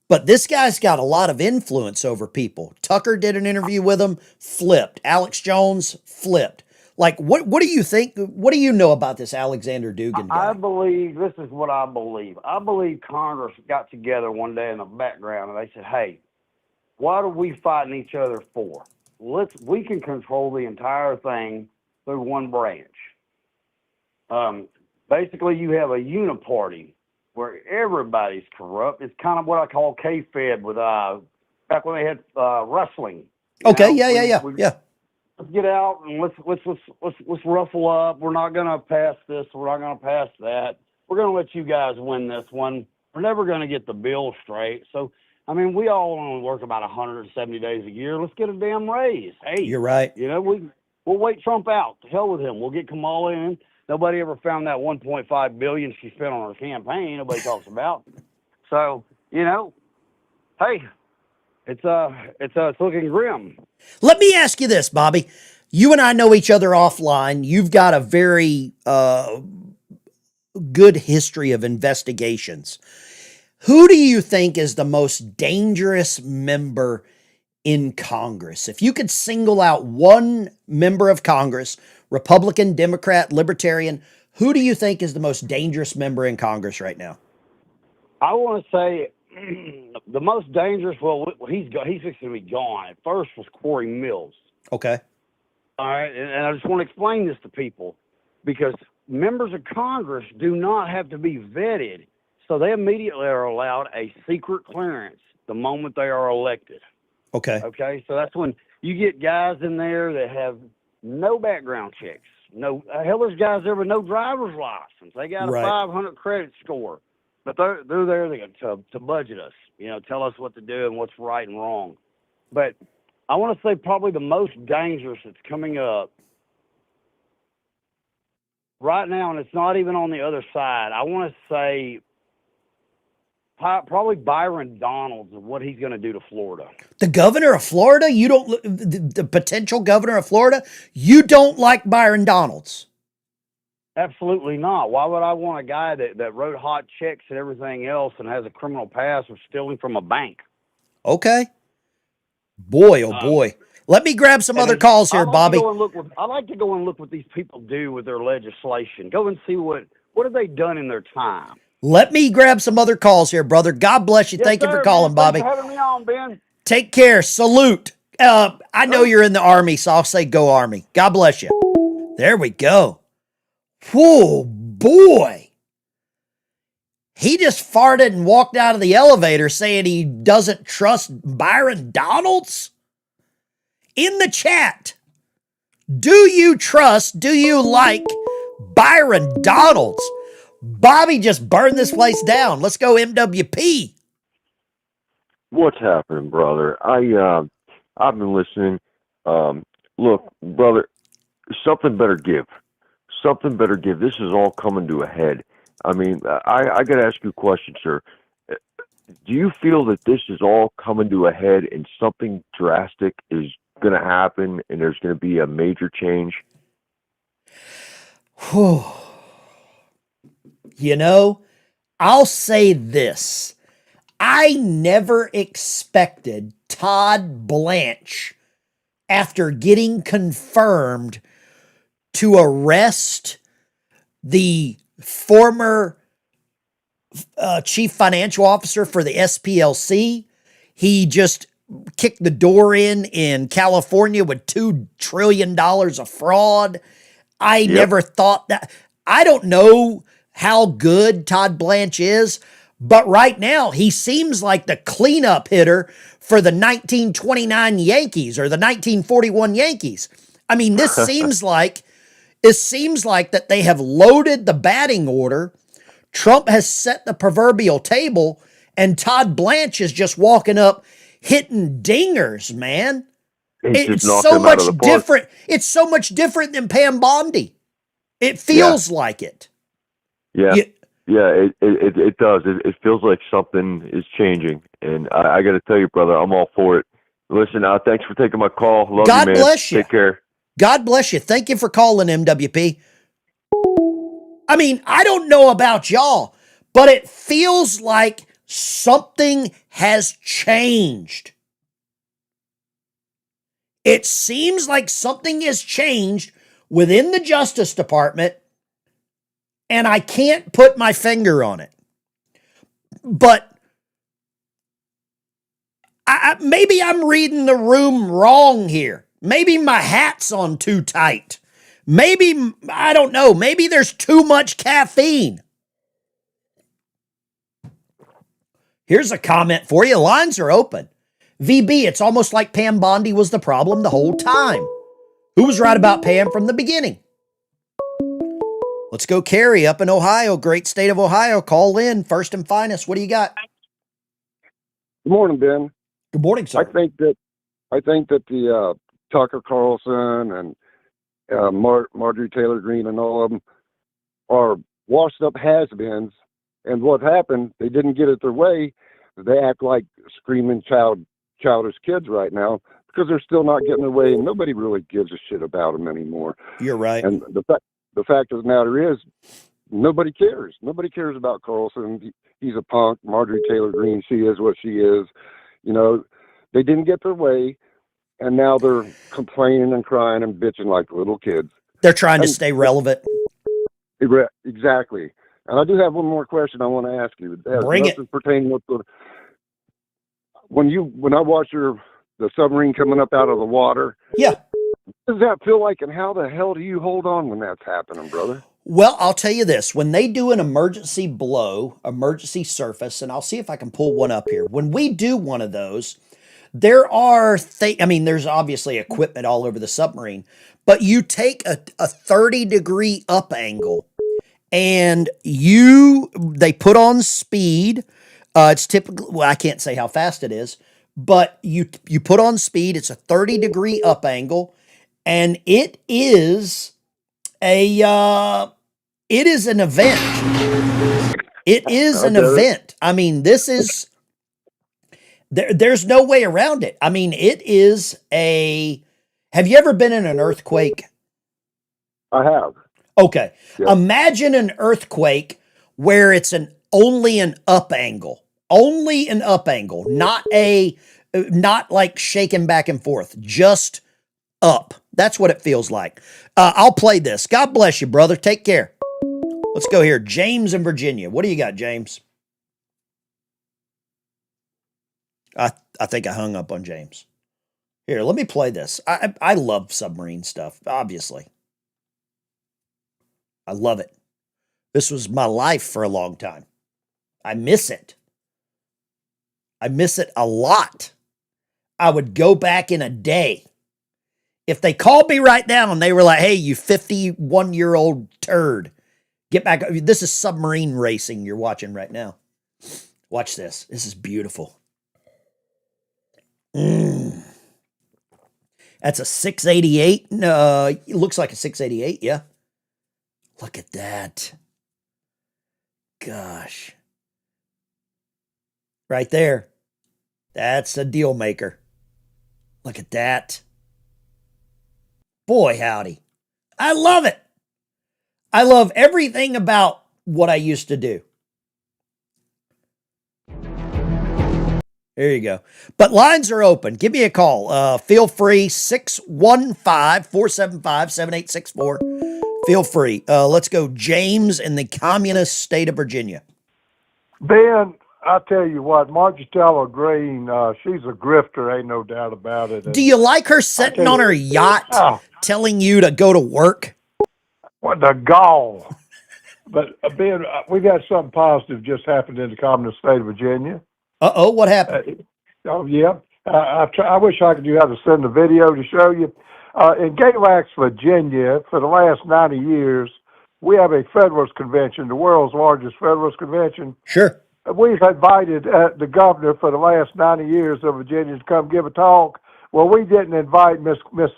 but this guy's got a lot of influence over people. Tucker did an interview with him, flipped. Alex Jones, flipped. Like, what do you think? What do you know about this Alexander Dugin guy? I believe, this is what I believe. I believe Congress got together one day in the background and they said, hey, what are we fighting each other for? We can control the entire thing through one branch. Basically, you have a uniparty where everybody's corrupt. It's kind of what I call K-Fed with, back when they had wrestling. Okay, yeah. Let's get out and let's ruffle up. We're not going to pass this. We're not going to pass that. We're going to let you guys win this one. We're never going to get the bill straight. So, I mean, we all only work about 170 days a year. Let's get a damn raise. Hey, you're right. We'll wait Trump out. To hell with him. We'll get Kamala in. Nobody ever found that $1.5 billion she spent on her campaign. Nobody talks about. So, hey. It's looking grim. Let me ask you this, Bobby. You and I know each other offline. You've got a very good history of investigations. Who do you think is the most dangerous member in Congress? If you could single out one member of Congress, Republican, Democrat, Libertarian, who do you think is the most dangerous member in Congress right now? I want to say the most dangerous, he's fixing to be gone. At first was Corey Mills. Okay. All right, and I just want to explain this to people because members of Congress do not have to be vetted, so they immediately are allowed a secret clearance the moment they are elected. Okay. Okay, so that's when you get guys in there that have no background checks. There's guys there with no driver's license. They got a 500 credit score. But they're there to budget us, tell us what to do and what's right and wrong. But I want to say probably the most dangerous that's coming up right now, and it's not even on the other side. I want to say probably Byron Donalds and what he's going to do to Florida. The governor of Florida? The potential governor of Florida? You don't like Byron Donalds? Absolutely not. Why would I want a guy that wrote hot checks and everything else and has a criminal past of stealing from a bank? Okay. Boy, oh boy. Let me grab some other calls here, Bobby. I like to go and look what these people do with their legislation. Go and see what have they done in their time. Let me grab some other calls here, brother. God bless you. Yes, Thank you for sir, calling, man. Bobby. Thanks for having me on, Ben. Take care. Salute. I know you're in the Army, so I'll say go Army. God bless you. There we go. Whoa, boy. He just farted and walked out of the elevator saying he doesn't trust Byron Donalds? In the chat, do you like Byron Donalds? Bobby just burned this place down. Let's go MWP. What's happening, brother? I've been listening. Look, brother, something better give. Something better give. This is all coming to a head. I mean, I got to ask you a question, sir. Do you feel that this is all coming to a head and something drastic is going to happen and there's going to be a major change? Whew. You know, I'll say this. I never expected Todd Blanche, after getting confirmed, to arrest the former chief financial officer for the SPLC. He just kicked the door in California with $2 trillion of fraud. I never thought that. I don't know how good Todd Blanche is, but right now he seems like the cleanup hitter for the 1929 Yankees or the 1941 Yankees. I mean, this seems like that they have loaded the batting order. Trump has set the proverbial table, and Todd Blanche is just walking up hitting dingers, man. It's so much different. It's so much different than Pam Bondi. It feels like it. Yeah. It does. It feels like something is changing, and I got to tell you, brother, I'm all for it. Listen, thanks for taking my call. Love God you, man. bless you. Take care. God bless you. Thank you for calling, MWP. I mean, I don't know about y'all, but it feels like something has changed. It seems like something has changed within the Justice Department, and I can't put my finger on it. But maybe I'm reading the room wrong here. Maybe my hat's on too tight. Maybe, I don't know, maybe there's too much caffeine. Here's a comment for you. Lines are open. VB, it's almost like Pam Bondi was the problem the whole time. Who was right about Pam from the beginning? Let's go Carrie up in Ohio, great state of Ohio. Call in, first and finest. What do you got? Good morning, Ben. Good morning, sir. I think that the Tucker Carlson and Marjorie Taylor Greene and all of them are washed up has-beens. And what happened, they didn't get it their way. They act like screaming childish kids right now because they're still not getting their way, and nobody really gives a shit about them anymore. You're right. And the fact of the matter is, nobody cares. Nobody cares about Carlson. He's a punk. Marjorie Taylor Greene, she is what she is. You know, they didn't get their way, and now they're complaining and crying and bitching like little kids. They're trying to stay relevant. Exactly. And I do have one more question I want to ask you. Bring it. Pertaining with when I watch the submarine coming up out of the water. Yeah. What does that feel like, and how the hell do you hold on when that's happening, brother? Well, I'll tell you this. When they do an emergency surface, and I'll see if I can pull one up here. When we do one of those, there's obviously equipment all over the submarine, but you take a 30-degree up angle and they put on speed. It's typically, well, I can't say how fast it is, but you put on speed. It's a 30-degree up angle, and it is an event. It is an event. I mean, there's no way around it. I mean, have you ever been in an earthquake? I have. Okay. Yeah. Imagine an earthquake where it's only an up angle. Only an up angle, not like shaking back and forth, just up. That's what it feels like. I'll play this. God bless you, brother. Take care. Let's go here. James in Virginia. What do you got, James? I think I hung up on James. Here, let me play this. I love submarine stuff, obviously. I love it. This was my life for a long time. I miss it. I miss it a lot. I would go back in a day. If they called me right now and they were like, hey, you 51-year-old turd, get back. This is submarine racing you're watching right now. Watch this. This is beautiful. That's a 688. It looks like a 688, yeah. Look at that. Gosh. Right there. That's a deal maker. Look at that. Boy, howdy. I love it. I love everything about what I used to do. There you go. But lines are open. Give me a call. Feel free, 615-475-7864. Feel free. Let's go, James in the communist state of Virginia. Ben, I tell you what, Marjorie Taylor Greene, she's a grifter, ain't no doubt about it. Do you like her sitting on her yacht telling you to go to work? What the gall. But Ben, we got something positive just happened in the communist state of Virginia. Uh-oh, what happened? Yeah. I wish I could have to send the video to show you. In Galax, Virginia, for the last 90 years, we have a Federalist Convention, the world's largest Federalist Convention. Sure. We've invited the governor for the last 90 years of Virginia to come give a talk. Well, we didn't invite Miss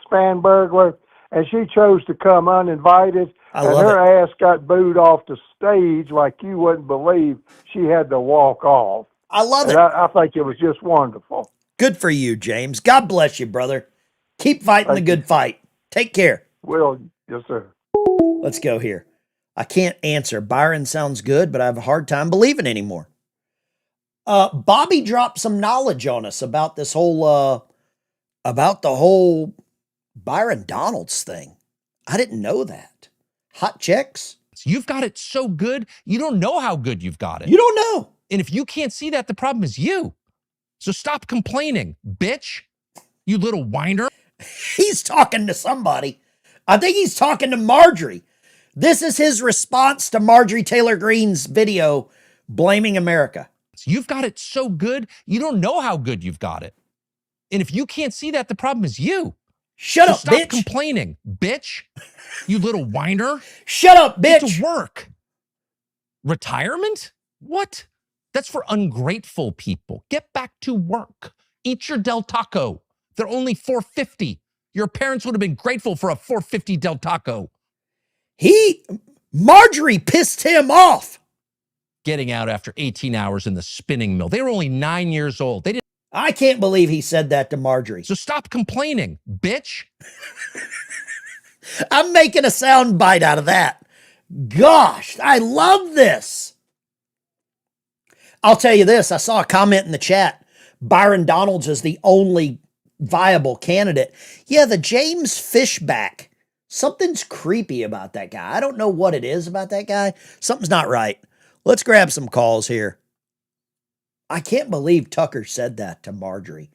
Spanbergler, and she chose to come uninvited, and her ass got booed off the stage like you wouldn't believe. She had to walk off. I love it. I think it was just wonderful. Good for you, James. God bless you, brother. Keep fighting the good fight. Take care. Will, yes, sir. Let's go here. I can't answer. Byron sounds good, but I have a hard time believing anymore. Bobby dropped some knowledge on us about this whole, about the whole Byron Donalds thing. I didn't know that. Hot checks? You've got it so good, you don't know how good you've got it. You don't know. And if you can't see that, the problem is you. So stop complaining, bitch. You little whiner. He's talking to somebody. I think he's talking to Marjorie. This is his response to Marjorie Taylor Greene's video blaming America. You've got it so good, you don't know how good you've got it. And if you can't see that, the problem is you. Shut up, stop bitch. Complaining, bitch. You little whiner. Shut up, bitch. Get to work. Retirement? What? That's for ungrateful people. Get back to work. Eat your Del Taco. They're only $4.50. Your parents would have been grateful for a $4.50 Del Taco. Marjorie pissed him off. Getting out after 18 hours in the spinning mill. They were only 9 years old. They didn't. I can't believe he said that to Marjorie. So stop complaining, bitch. I'm making a sound bite out of that. Gosh, I love this. I'll tell you this. I saw a comment in the chat. Byron Donalds is the only viable candidate. Yeah, the James Fishback. Something's creepy about that guy. I don't know what it is about that guy. Something's not right. Let's grab some calls here. I can't believe Tucker said that to Marjorie.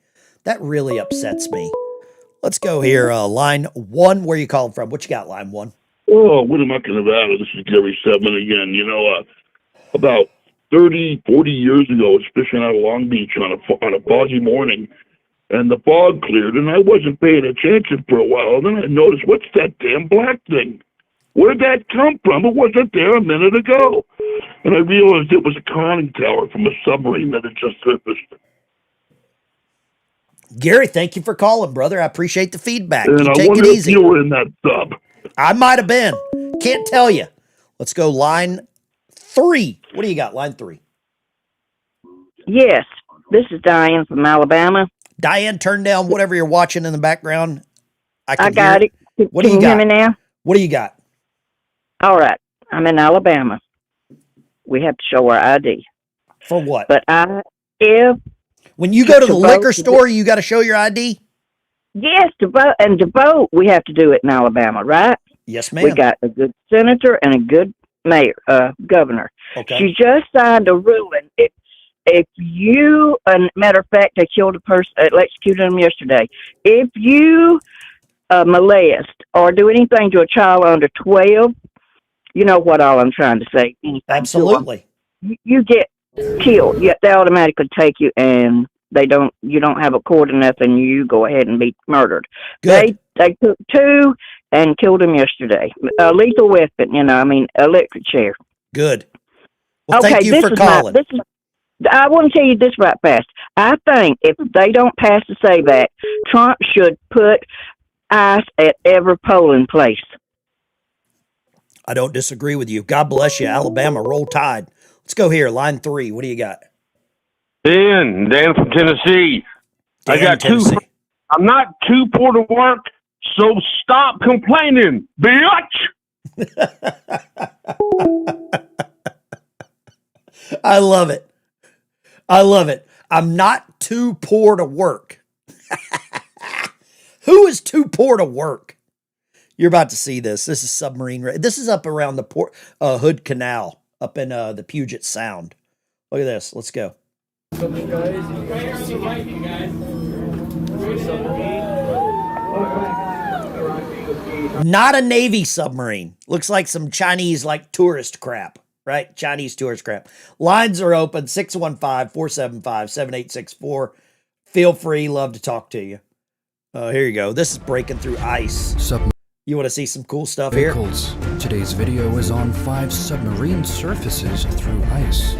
That really upsets me. Let's go here. Line 1, where you calling from? What you got, line 1? Oh, Winnemucca, Nevada. This is Gary Sedman again. You know, about 30, 40 years ago, I was fishing out of Long Beach on a foggy morning, and the fog cleared, and I wasn't paying attention for a while. And then I noticed, what's that damn black thing? Where'd that come from? It wasn't there a minute ago. And I realized it was a conning tower from a submarine that had just surfaced. Gary, thank you for calling, brother. I appreciate the feedback. And you I take wonder it if easy. you were in that sub. I might have been. Can't tell you. Let's go line 3. What do you got, line 3? Yes, this is Diane from Alabama. Diane, turn down whatever you're watching in the background. I got it. What do you Can you got? hear me now? What do you got? All right. I'm in Alabama. We have to show our ID. For what? But if when you go to the liquor store, you got to show your ID? Yes, to vote. And to vote, we have to do it in Alabama, right? Yes, ma'am. We got a good senator and a good mayor, governor. Okay. She just signed a ruling. If you, matter of fact, they killed a person, electrocuted him yesterday. If you molest or do anything to a child under 12, you know what all I'm trying to say. Absolutely. You get killed. They automatically take you, and you don't have a court or nothing. You go ahead and be murdered. Good. They took 2 and killed him yesterday. Lethal weapon, electric chair. Good. Well, thank you for calling. I want to tell you this right fast. I think if they don't pass the SAVE Act, Trump should put ICE at every polling place. I don't disagree with you. God bless you. Alabama, roll tide. Let's go here. Line 3. What do you got? Dan from Tennessee. Dan, I got Tennessee. 2. I'm not too poor to work, so stop complaining, bitch. I love it. I love it. I'm not too poor to work. Who is too poor to work? You're about to see this. This is Submarine. This is up around the Hood Canal, up in the Puget Sound. Look at this. Let's go. Not a Navy submarine. Looks like some Chinese tourist crap, right? Chinese tourist crap. Lines are open, 615-475-7864. Feel free. Love to talk to you. Here you go. This is breaking through ice. You want to see some cool stuff here? Today's video is on 5 submarine surfaces through ice.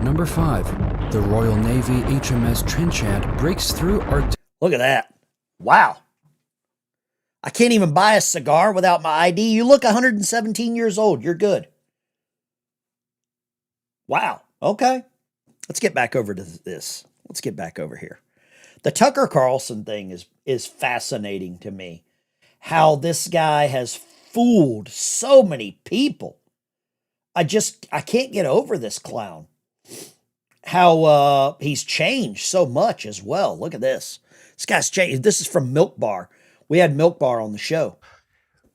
Number 5, the Royal Navy HMS Trenchant breaks through Look at that. Wow. I can't even buy a cigar without my ID. You look 117 years old. You're good. Wow. Okay. Let's get back over to this. Let's get back over here. The Tucker Carlson thing is fascinating to me. How this guy has fooled so many people. I can't get over this clown. How he's changed so much as well. Look at this. This guy's changed. This is from Milk Bar. We had Milk Bar on the show.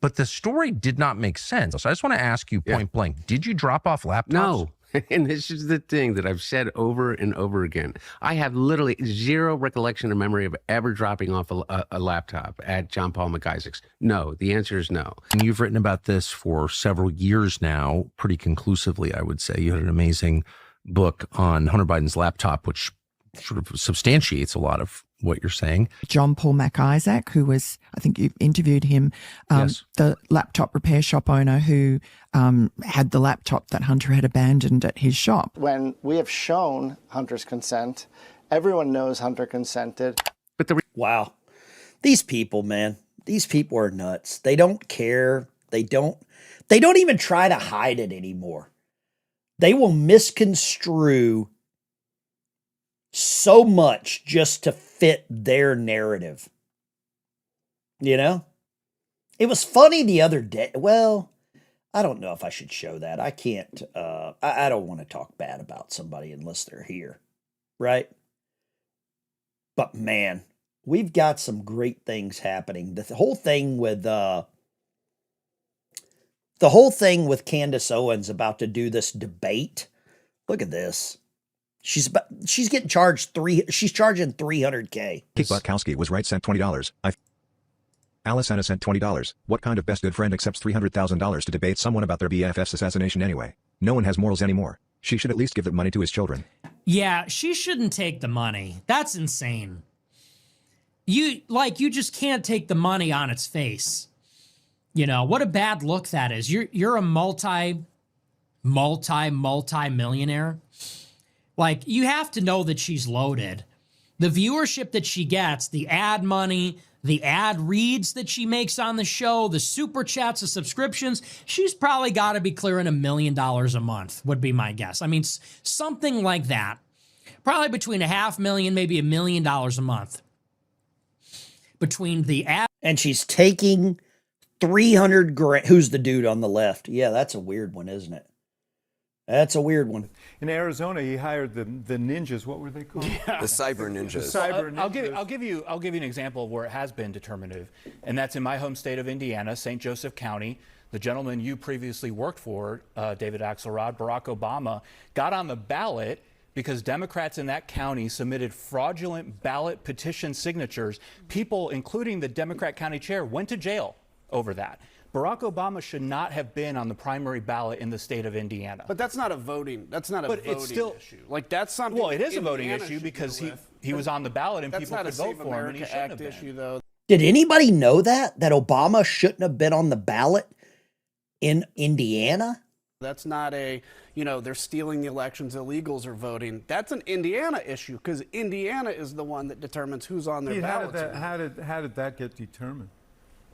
But the story did not make sense. So I just want to ask you point blank, did you drop off laptops? No. And this is the thing that I've said over and over again. I have literally zero recollection or memory of ever dropping off a laptop at John Paul McIsaac's. No, the answer is no. And you've written about this for several years now, pretty conclusively, I would say. You had an amazing book on Hunter Biden's laptop, which sort of substantiates a lot of what you're saying. John Paul McIsaac, who was, I think you interviewed him, yes. The laptop repair shop owner who had the laptop that Hunter had abandoned at his shop. When we have shown Hunter's consent, everyone knows Hunter consented. But wow, these people, man, these people are nuts. They don't care. They don't even try to hide it anymore. They will misconstrue so much just to fit their narrative. You know? It was funny the other day. Well, I don't know if I should show that. I can't, I don't want to talk bad about somebody unless they're here. Right? But man, we've got some great things happening. The whole thing with Candace Owens about to do this debate. Look at this. She's getting charged she's charging $300K. Kate Butkowski was right, sent $20. Alice Anna sent $20. What kind of best good friend accepts $300,000 to debate someone about their BFF's assassination anyway? No one has morals anymore. She should at least give the money to his children. Yeah, she shouldn't take the money. That's insane. You just can't take the money on its face. You know, what a bad look that is. You're a multi-millionaire. Like, you have to know that she's loaded. The viewership that she gets, the ad money, the ad reads that she makes on the show, the super chats, the subscriptions, she's probably got to be clearing $1 million a month, would be my guess. I mean, something like that. Probably between $500,000, maybe $1 million a month. Between the ad. And she's taking 300 grand. Who's the dude on the left? Yeah, that's a weird one, isn't it? That's a weird one. In Arizona, he hired the ninjas. What were they called? The cyber ninjas. I'll give you an example of where it has been determinative, and that's in my home state of Indiana, St. Joseph County. The gentleman you previously worked for, David Axelrod, Barack Obama, got on the ballot because Democrats in that county submitted fraudulent ballot petition signatures. People, including the Democrat county chair, went to jail over that. Barack Obama should not have been on the primary ballot in the state of Indiana. But that's not a voting. That's not a voting issue. Like that's something. Well, it is a voting Indiana issue should because deal he was on the ballot and that's people not could a vote Save for him, and he America shouldn't Act have been. issue, though. Did anybody know that Obama shouldn't have been on the ballot in Indiana? That's not a, they're stealing the elections, illegals are voting. That's an Indiana issue because Indiana is the one that determines who's on their ballot. How did that get determined?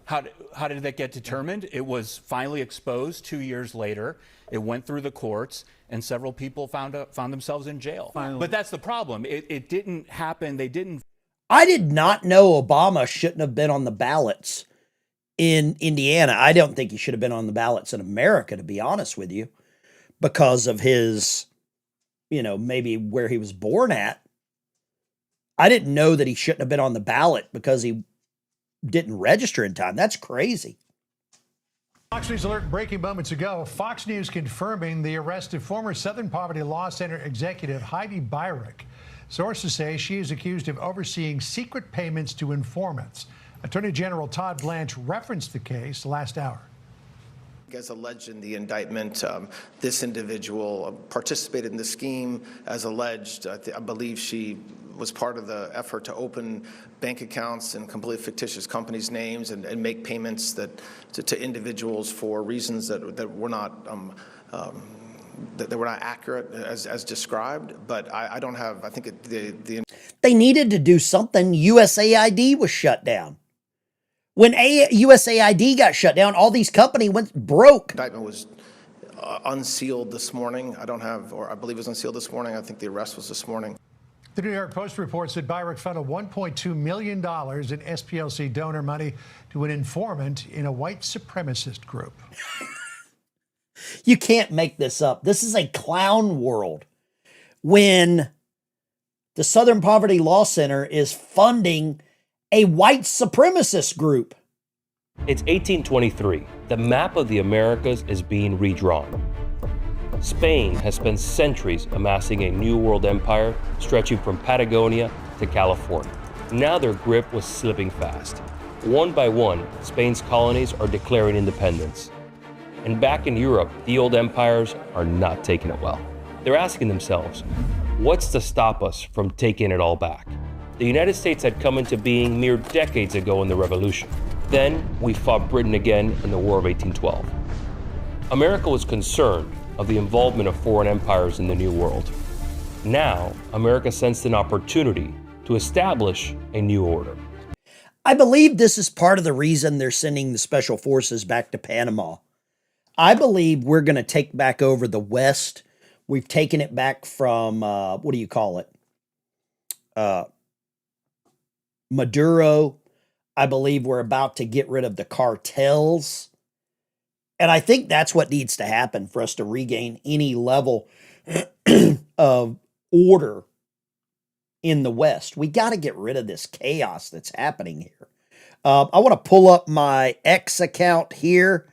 How did that get determined? It was finally exposed 2 years later. It went through the courts, and several people found themselves in jail. Finally. But that's the problem. It didn't happen. They didn't. I did not know Obama shouldn't have been on the ballots in Indiana. I don't think he should have been on the ballots in America, to be honest with you, because of his, maybe where he was born at. I didn't know that he shouldn't have been on the ballot because he didn't register in time. That's crazy. Fox News alert breaking moments ago. Fox News confirming the arrest of former Southern Poverty Law Center executive Heidi Byrick. Sources say she is accused of overseeing secret payments to informants. Attorney General Todd Blanche referenced the case last hour. As alleged in the indictment, this individual participated in the scheme as alleged. I believe she was part of the effort to open bank accounts in completely fictitious companies' names and make payments to individuals for reasons that were not that were not accurate as described. But I don't have. I think they needed to do something. USAID was shut down. When USAID got shut down, all these companies went broke. Indictment was unsealed this morning. I believe it was unsealed this morning. I think the arrest was this morning. The New York Post reports that Byrick funneled $1.2 million in SPLC donor money to an informant in a white supremacist group. You can't make this up. This is a clown world. When the Southern Poverty Law Center is funding a white supremacist group. It's 1823. The map of the Americas is being redrawn. Spain has spent centuries amassing a New World empire stretching from Patagonia to California. Now their grip was slipping fast. One by one, Spain's colonies are declaring independence. And back in Europe, the old empires are not taking it well. They're asking themselves, what's to stop us from taking it all back? The United States had come into being mere decades ago in the Revolution. Then we fought Britain again in the War of 1812. America was concerned of the involvement of foreign empires in the New World. Now, America sensed an opportunity to establish a new order. I believe this is part of the reason they're sending the special forces back to Panama. I believe we're going to take back over the West. We've taken it back from, what do you call it? Maduro. I believe we're about to get rid of the cartels. And I think that's what needs to happen for us to regain any level of order in the West. We got to get rid of this chaos that's happening here. I want to pull up my X account here.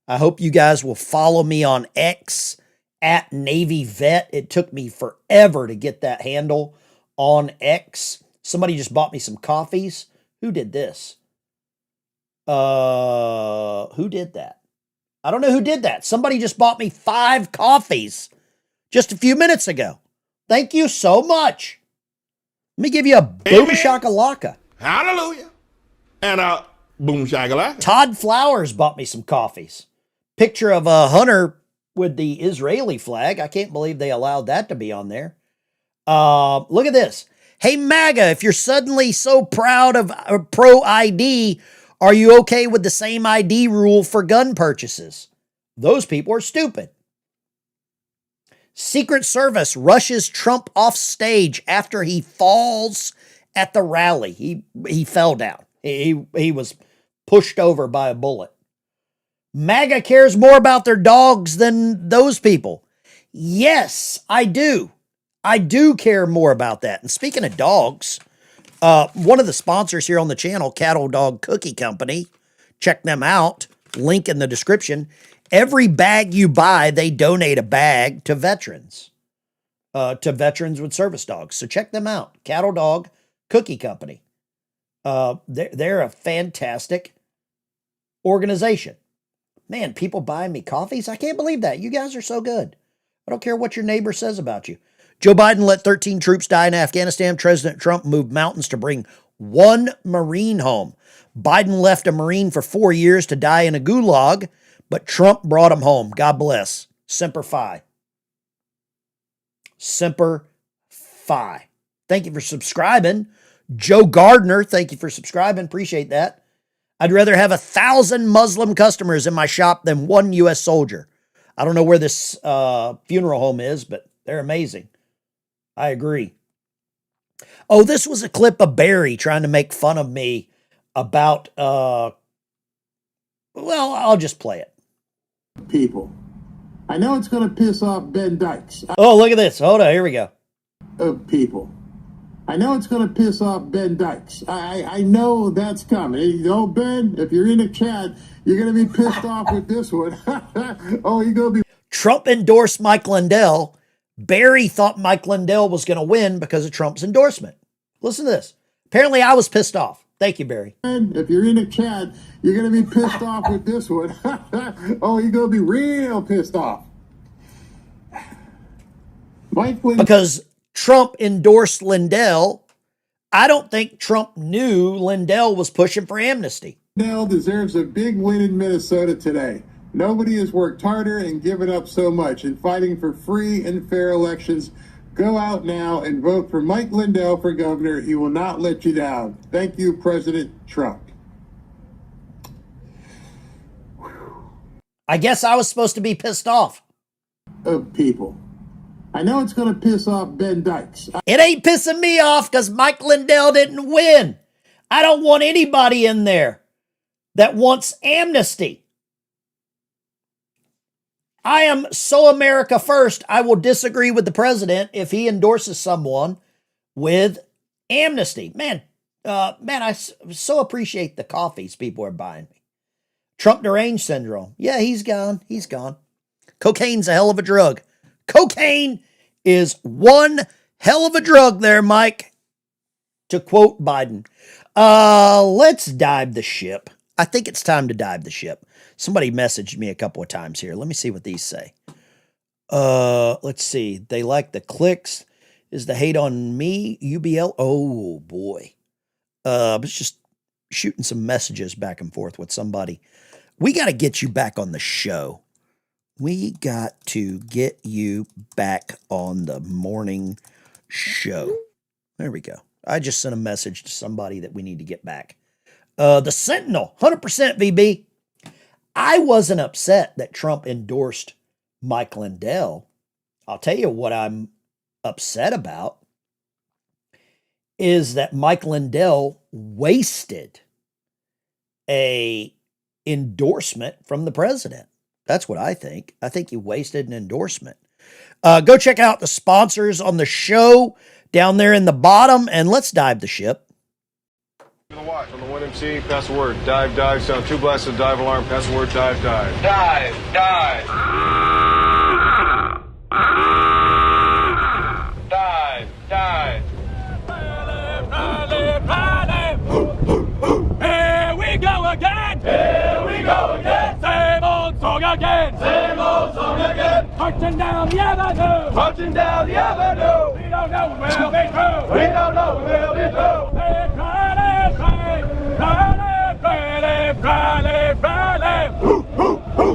I hope you guys will follow me on X at Navy Vet. It took me forever to get that handle on X. Somebody just bought me some coffees. Who did this? Who did that? I don't know who did that. Somebody just bought me 5 coffees just a few minutes ago. Thank you so much. Let me give you a boom shakalaka. Hallelujah. And a boom shakalaka. Todd Flowers bought me some coffees. Picture of a hunter with the Israeli flag. I can't believe they allowed that to be on there. Look at this. Hey, MAGA, if you're suddenly so proud of pro-ID, are you okay with the same ID rule for gun purchases? Those people are stupid. Secret Service rushes Trump off stage after he falls at the rally. He fell down. He was pushed over by a bullet. MAGA cares more about their dogs than those people. Yes, I do. I do care more about that. And speaking of dogs, one of the sponsors here on the channel, Cattle Dog Cookie Company, check them out. Link in the description. Every bag you buy, they donate a bag to veterans with service dogs. So check them out. Cattle Dog Cookie Company. They're a fantastic organization. Man, people buying me coffees? I can't believe that. You guys are so good. I don't care what your neighbor says about you. Joe Biden let 13 troops die in Afghanistan. President Trump moved mountains to bring one Marine home. Biden left a Marine for 4 years to die in a gulag, but Trump brought him home. God bless. Semper Fi. Semper Fi. Thank you for subscribing. Joe Gardner, thank you for subscribing. Appreciate that. I'd rather have 1,000 Muslim customers in my shop than one U.S. soldier. I don't know where this funeral home is, but they're amazing. I agree. Oh, this was a clip of Barry trying to make fun of me about, well, I'll just play it. People. I know it's going to piss off Ben Dykes. Oh, look at this. Hold on. Here we go. Of people. I know it's going to piss off Ben Dykes. I know that's coming. You know, Ben, if you're in the chat, you're going to be pissed off with this one. Oh, you're going to be. Trump endorsed Mike Lindell. Barry thought Mike Lindell was going to win because of Trump's endorsement. Listen to this. Apparently, I was pissed off. Thank you, Barry. Ben, if you're in the chat, you're going to be pissed off with this one. Oh, you're going to be real pissed off. Mike Lindell. Because Trump endorsed Lindell. I don't think Trump knew Lindell was pushing for amnesty. Lindell deserves a big win in Minnesota today. Nobody has worked harder and given up so much in fighting for free and fair elections. Go out now and vote for Mike Lindell for governor. He will not let you down. Thank you, President Trump. I guess I was supposed to be pissed off. Of people. I know it's going to piss off Ben Dykes. It ain't pissing me off because Mike Lindell didn't win. I don't want anybody in there that wants amnesty. I am so America first, I will disagree with the president if he endorses someone with amnesty. Man, I so appreciate the coffees people are buying me. Trump deranged syndrome. Yeah, he's gone. He's gone. Cocaine's a hell of a drug. Cocaine is one hell of a drug there, Mike. To quote Biden. Let's dive the ship. I think it's time to dive the ship. Somebody messaged me a couple of times here. Let me see what these say. Let's see. They like the clicks. Is the hate on me? UBL? Oh, boy. I was just shooting some messages back and forth with somebody. We got to get you back on the show. We got to get you back on the morning show. There we go. I just sent a message to somebody that we need to get back. The Sentinel, 100% VB. I wasn't upset that Trump endorsed Mike Lindell. I'll tell you what I'm upset about is that Mike Lindell wasted a endorsement from the president. That's what I think. I think he wasted an endorsement. Go check out the sponsors on the show down there in the bottom, and let's dive the ship. Watch on the 1MC, pass the word. Dive, dive, sound 2 blasts of dive alarm, pass the word, dive, dive. Dive, dive. Dive, dive. Here we go again. Here we go again. Same old song again. Same old song again. Marching down the avenue. Marching down the avenue. We don't know when we'll be through. We don't know when we'll be through.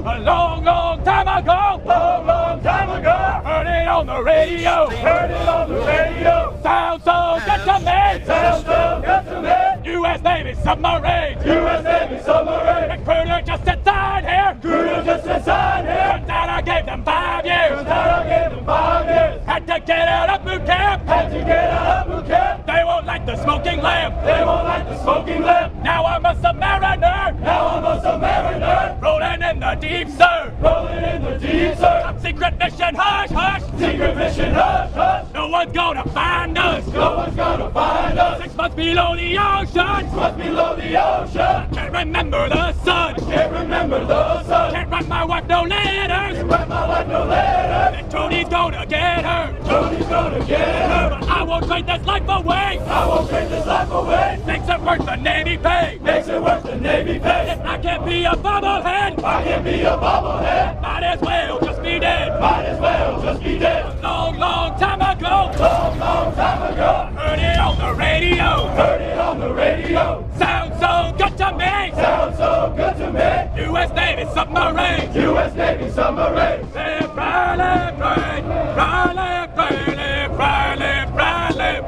A long, long time ago. Long, long time ago. Heard it on the radio. Heard it on the radio. Sounds so good to me. Sounds so good to me. U.S. Navy submarine. U.S. Navy submarine. Recruiter just inside here. Recruiter just inside here. Turns out I gave them 5 years. Turns out I gave them 5 years. Had to get out of boot camp. Had to get out of boot camp. They won't like the smoking lamp. They won't like the smoking lamp. Now I'm a submariner. Now I'm a submariner. Rolling in the deep, sir. Rolling in the deep, sir. Top secret mission, hush, hush. Secret mission, hush, hush. No one's gonna find us. No one's gonna find us. 6 months below the ocean. 6 months below the ocean. I can't remember the sun. I can't remember the sun. Can't write my wife no letters. Can't write my wife no letters. And Tony's gonna get her. Tony's gonna get her. But I won't trade this life away. I won't trade this life away. Makes it worth the Navy pay. Makes it worth the Navy pay. If I can't be a bobblehead. I can't be a bobblehead. Might as well just be dead. Might as well just be dead. Long, long time ago. Long, long time ago. Heard it on the radio. Heard it on the radio. Sounds so good to me. Sounds so good to me. U.S. Navy submarine. U.S. Navy submarine. Left, right, left, right. Right, left, right, left, right, left, right, left.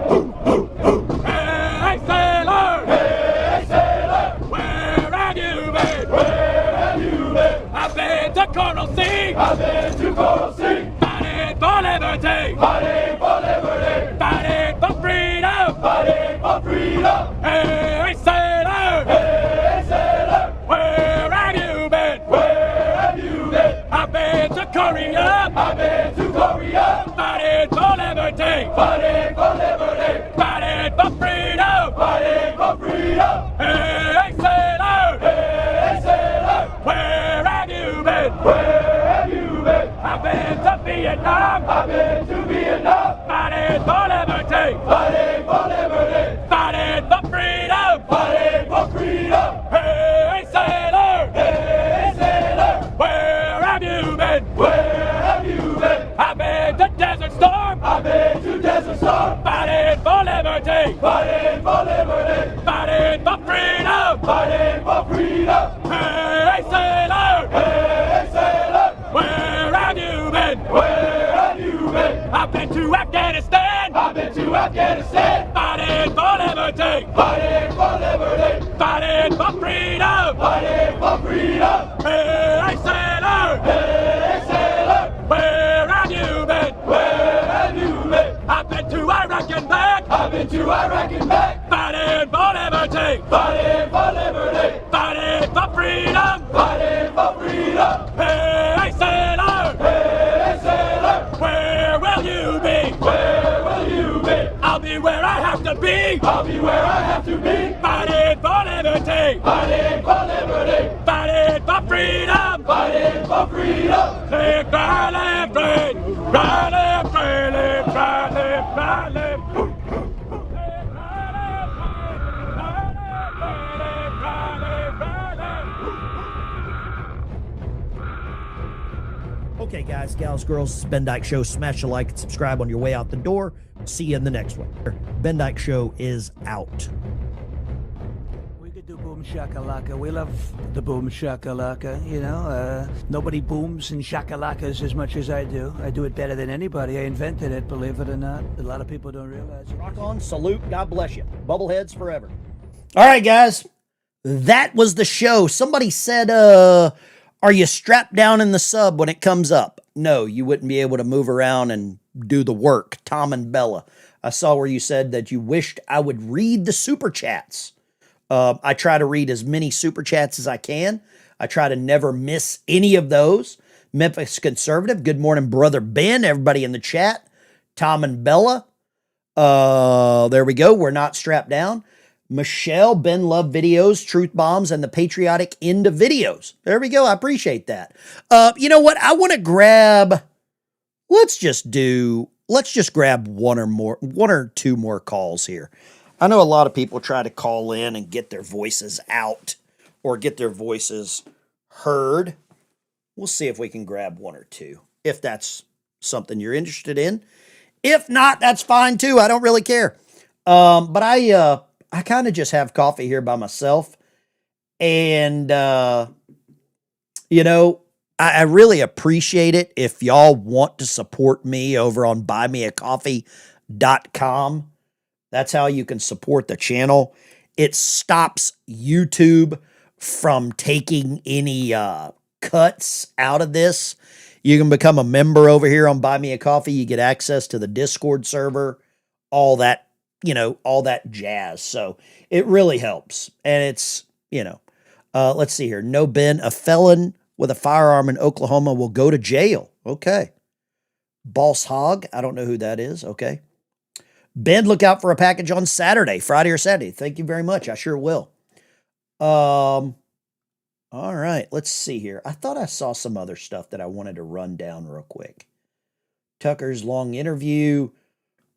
Hey, sailor. Hey, sailor. Where have you been? Where have you been? I've been to Coral Sea. I've been to Coral Sea. Fighting for liberty. Fighting for liberty. Fighting for freedom. Fighting for freedom. Hey, sailor. Hey, sailor. Where have you been? Where have you been? I've been to Korea. I've been to Korea. Fighting for liberty. Fighting for liberty. Fighting for freedom. Fighting for freedom. Hey, sailor. Hey, sailor. Where have you been? Where have you been? I've been to Vietnam. I've been to Vietnam. Fighting for liberty. Fighting for liberty. Fighting for freedom. Fighting for freedom. Hey, sailor. Hey, sailor. Where have you been? Where have you been? I've been to Desert Storm. I've been to Desert Storm. Fighting for liberty. Fighting for liberty. Fighting for freedom. Fighting for freedom. Hey, sailor. Hey, sailor. Where have you been? Where have you been? I've been to Afghanistan. I've been to Afghanistan. Fighting for liberty. Fighting for liberty. Fighting for freedom. Fighting for freedom. Hey, sailor. Hey, sailor. Where have you been? Where have you been? I've been to Iraq and back. I've been to Iraq and back. Fighting for liberty. Fighting for liberty. Fighting for freedom. Fighting for freedom. Hey, sailor. Hey, sailor. Where will you be? Where will you be? I'll be where I have to be. I'll be where I have to be. Fighting for liberty. Fighting for liberty. Fighting for freedom. Fighting for freedom. Left, right, left, right. Right, left, right, left, right, left, right, left. Okay, guys, gals, girls, this is Ben Dykes Show. Smash a like and subscribe on your way out the door. See you in the next one. Ben Dykes Show is out. We could do boom shakalaka. We love the boom shakalaka, you know. Nobody booms and shakalakas as much as I do. I do it better than anybody. I invented it, believe it or not. A lot of people don't realize it. Rock on, salute, God bless you. Bubbleheads forever. All right, guys. That was the show. Somebody said, are you strapped down in the sub when it comes up? No, you wouldn't be able to move around and do the work. Tom and Bella. I saw where you said that you wished I would read the super chats. I try to read as many super chats as I can. I try to never miss any of those. Memphis Conservative. Good morning, Brother Ben. Everybody in the chat. Tom and Bella. There we go. We're not strapped down. Michelle, Ben Love Videos, Truth Bombs, and the patriotic end of videos. There we go. I appreciate that. You know what? I want to grab, let's just grab one or two more calls here. I know a lot of people try to call in and get their voices out or get their voices heard. We'll see if we can grab one or two, if that's something you're interested in. If not, that's fine too. I don't really care. But I kind of just have coffee here by myself. And, you know, I really appreciate it if y'all want to support me over on buymeacoffee.com. That's how you can support the channel. It stops YouTube from taking any cuts out of this. You can become a member over here on Buy Me a Coffee. You get access to the Discord server, all that, you know, all that jazz. So it really helps. And it's, you know, let's see here. No Ben, a felon with a firearm in Oklahoma will go to jail. Okay. Boss Hog, I don't know who that is. Okay. Ben, look out for a package on Saturday, Friday or Saturday. Thank you very much. I sure will. All right, let's see here. I thought I saw some other stuff that I wanted to run down real quick. Tucker's long interview.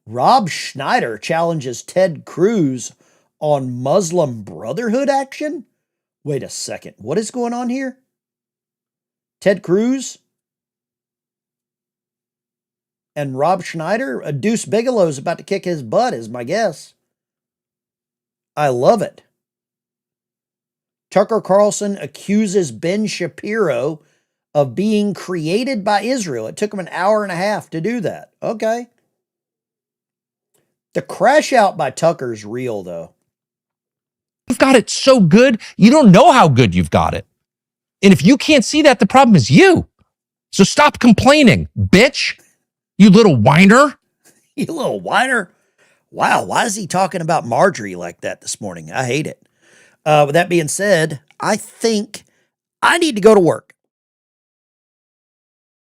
Rob Schneider challenges Ted Cruz on Muslim Brotherhood action? Wait a second. What is going on here? Ted Cruz and Rob Schneider? Deuce Bigelow's about to kick his butt, is my guess. I love it. Tucker Carlson accuses Ben Shapiro of being created by Israel. It took him an hour and a half to do that. Okay. The crash out by Tucker's real, though. You've got it so good, you don't know how good you've got it. And if you can't see that, the problem is you. So stop complaining, bitch. You little whiner. You little whiner. Wow, why is he talking about Marjorie like that this morning? I hate it. With that being said, I think I need to go to work.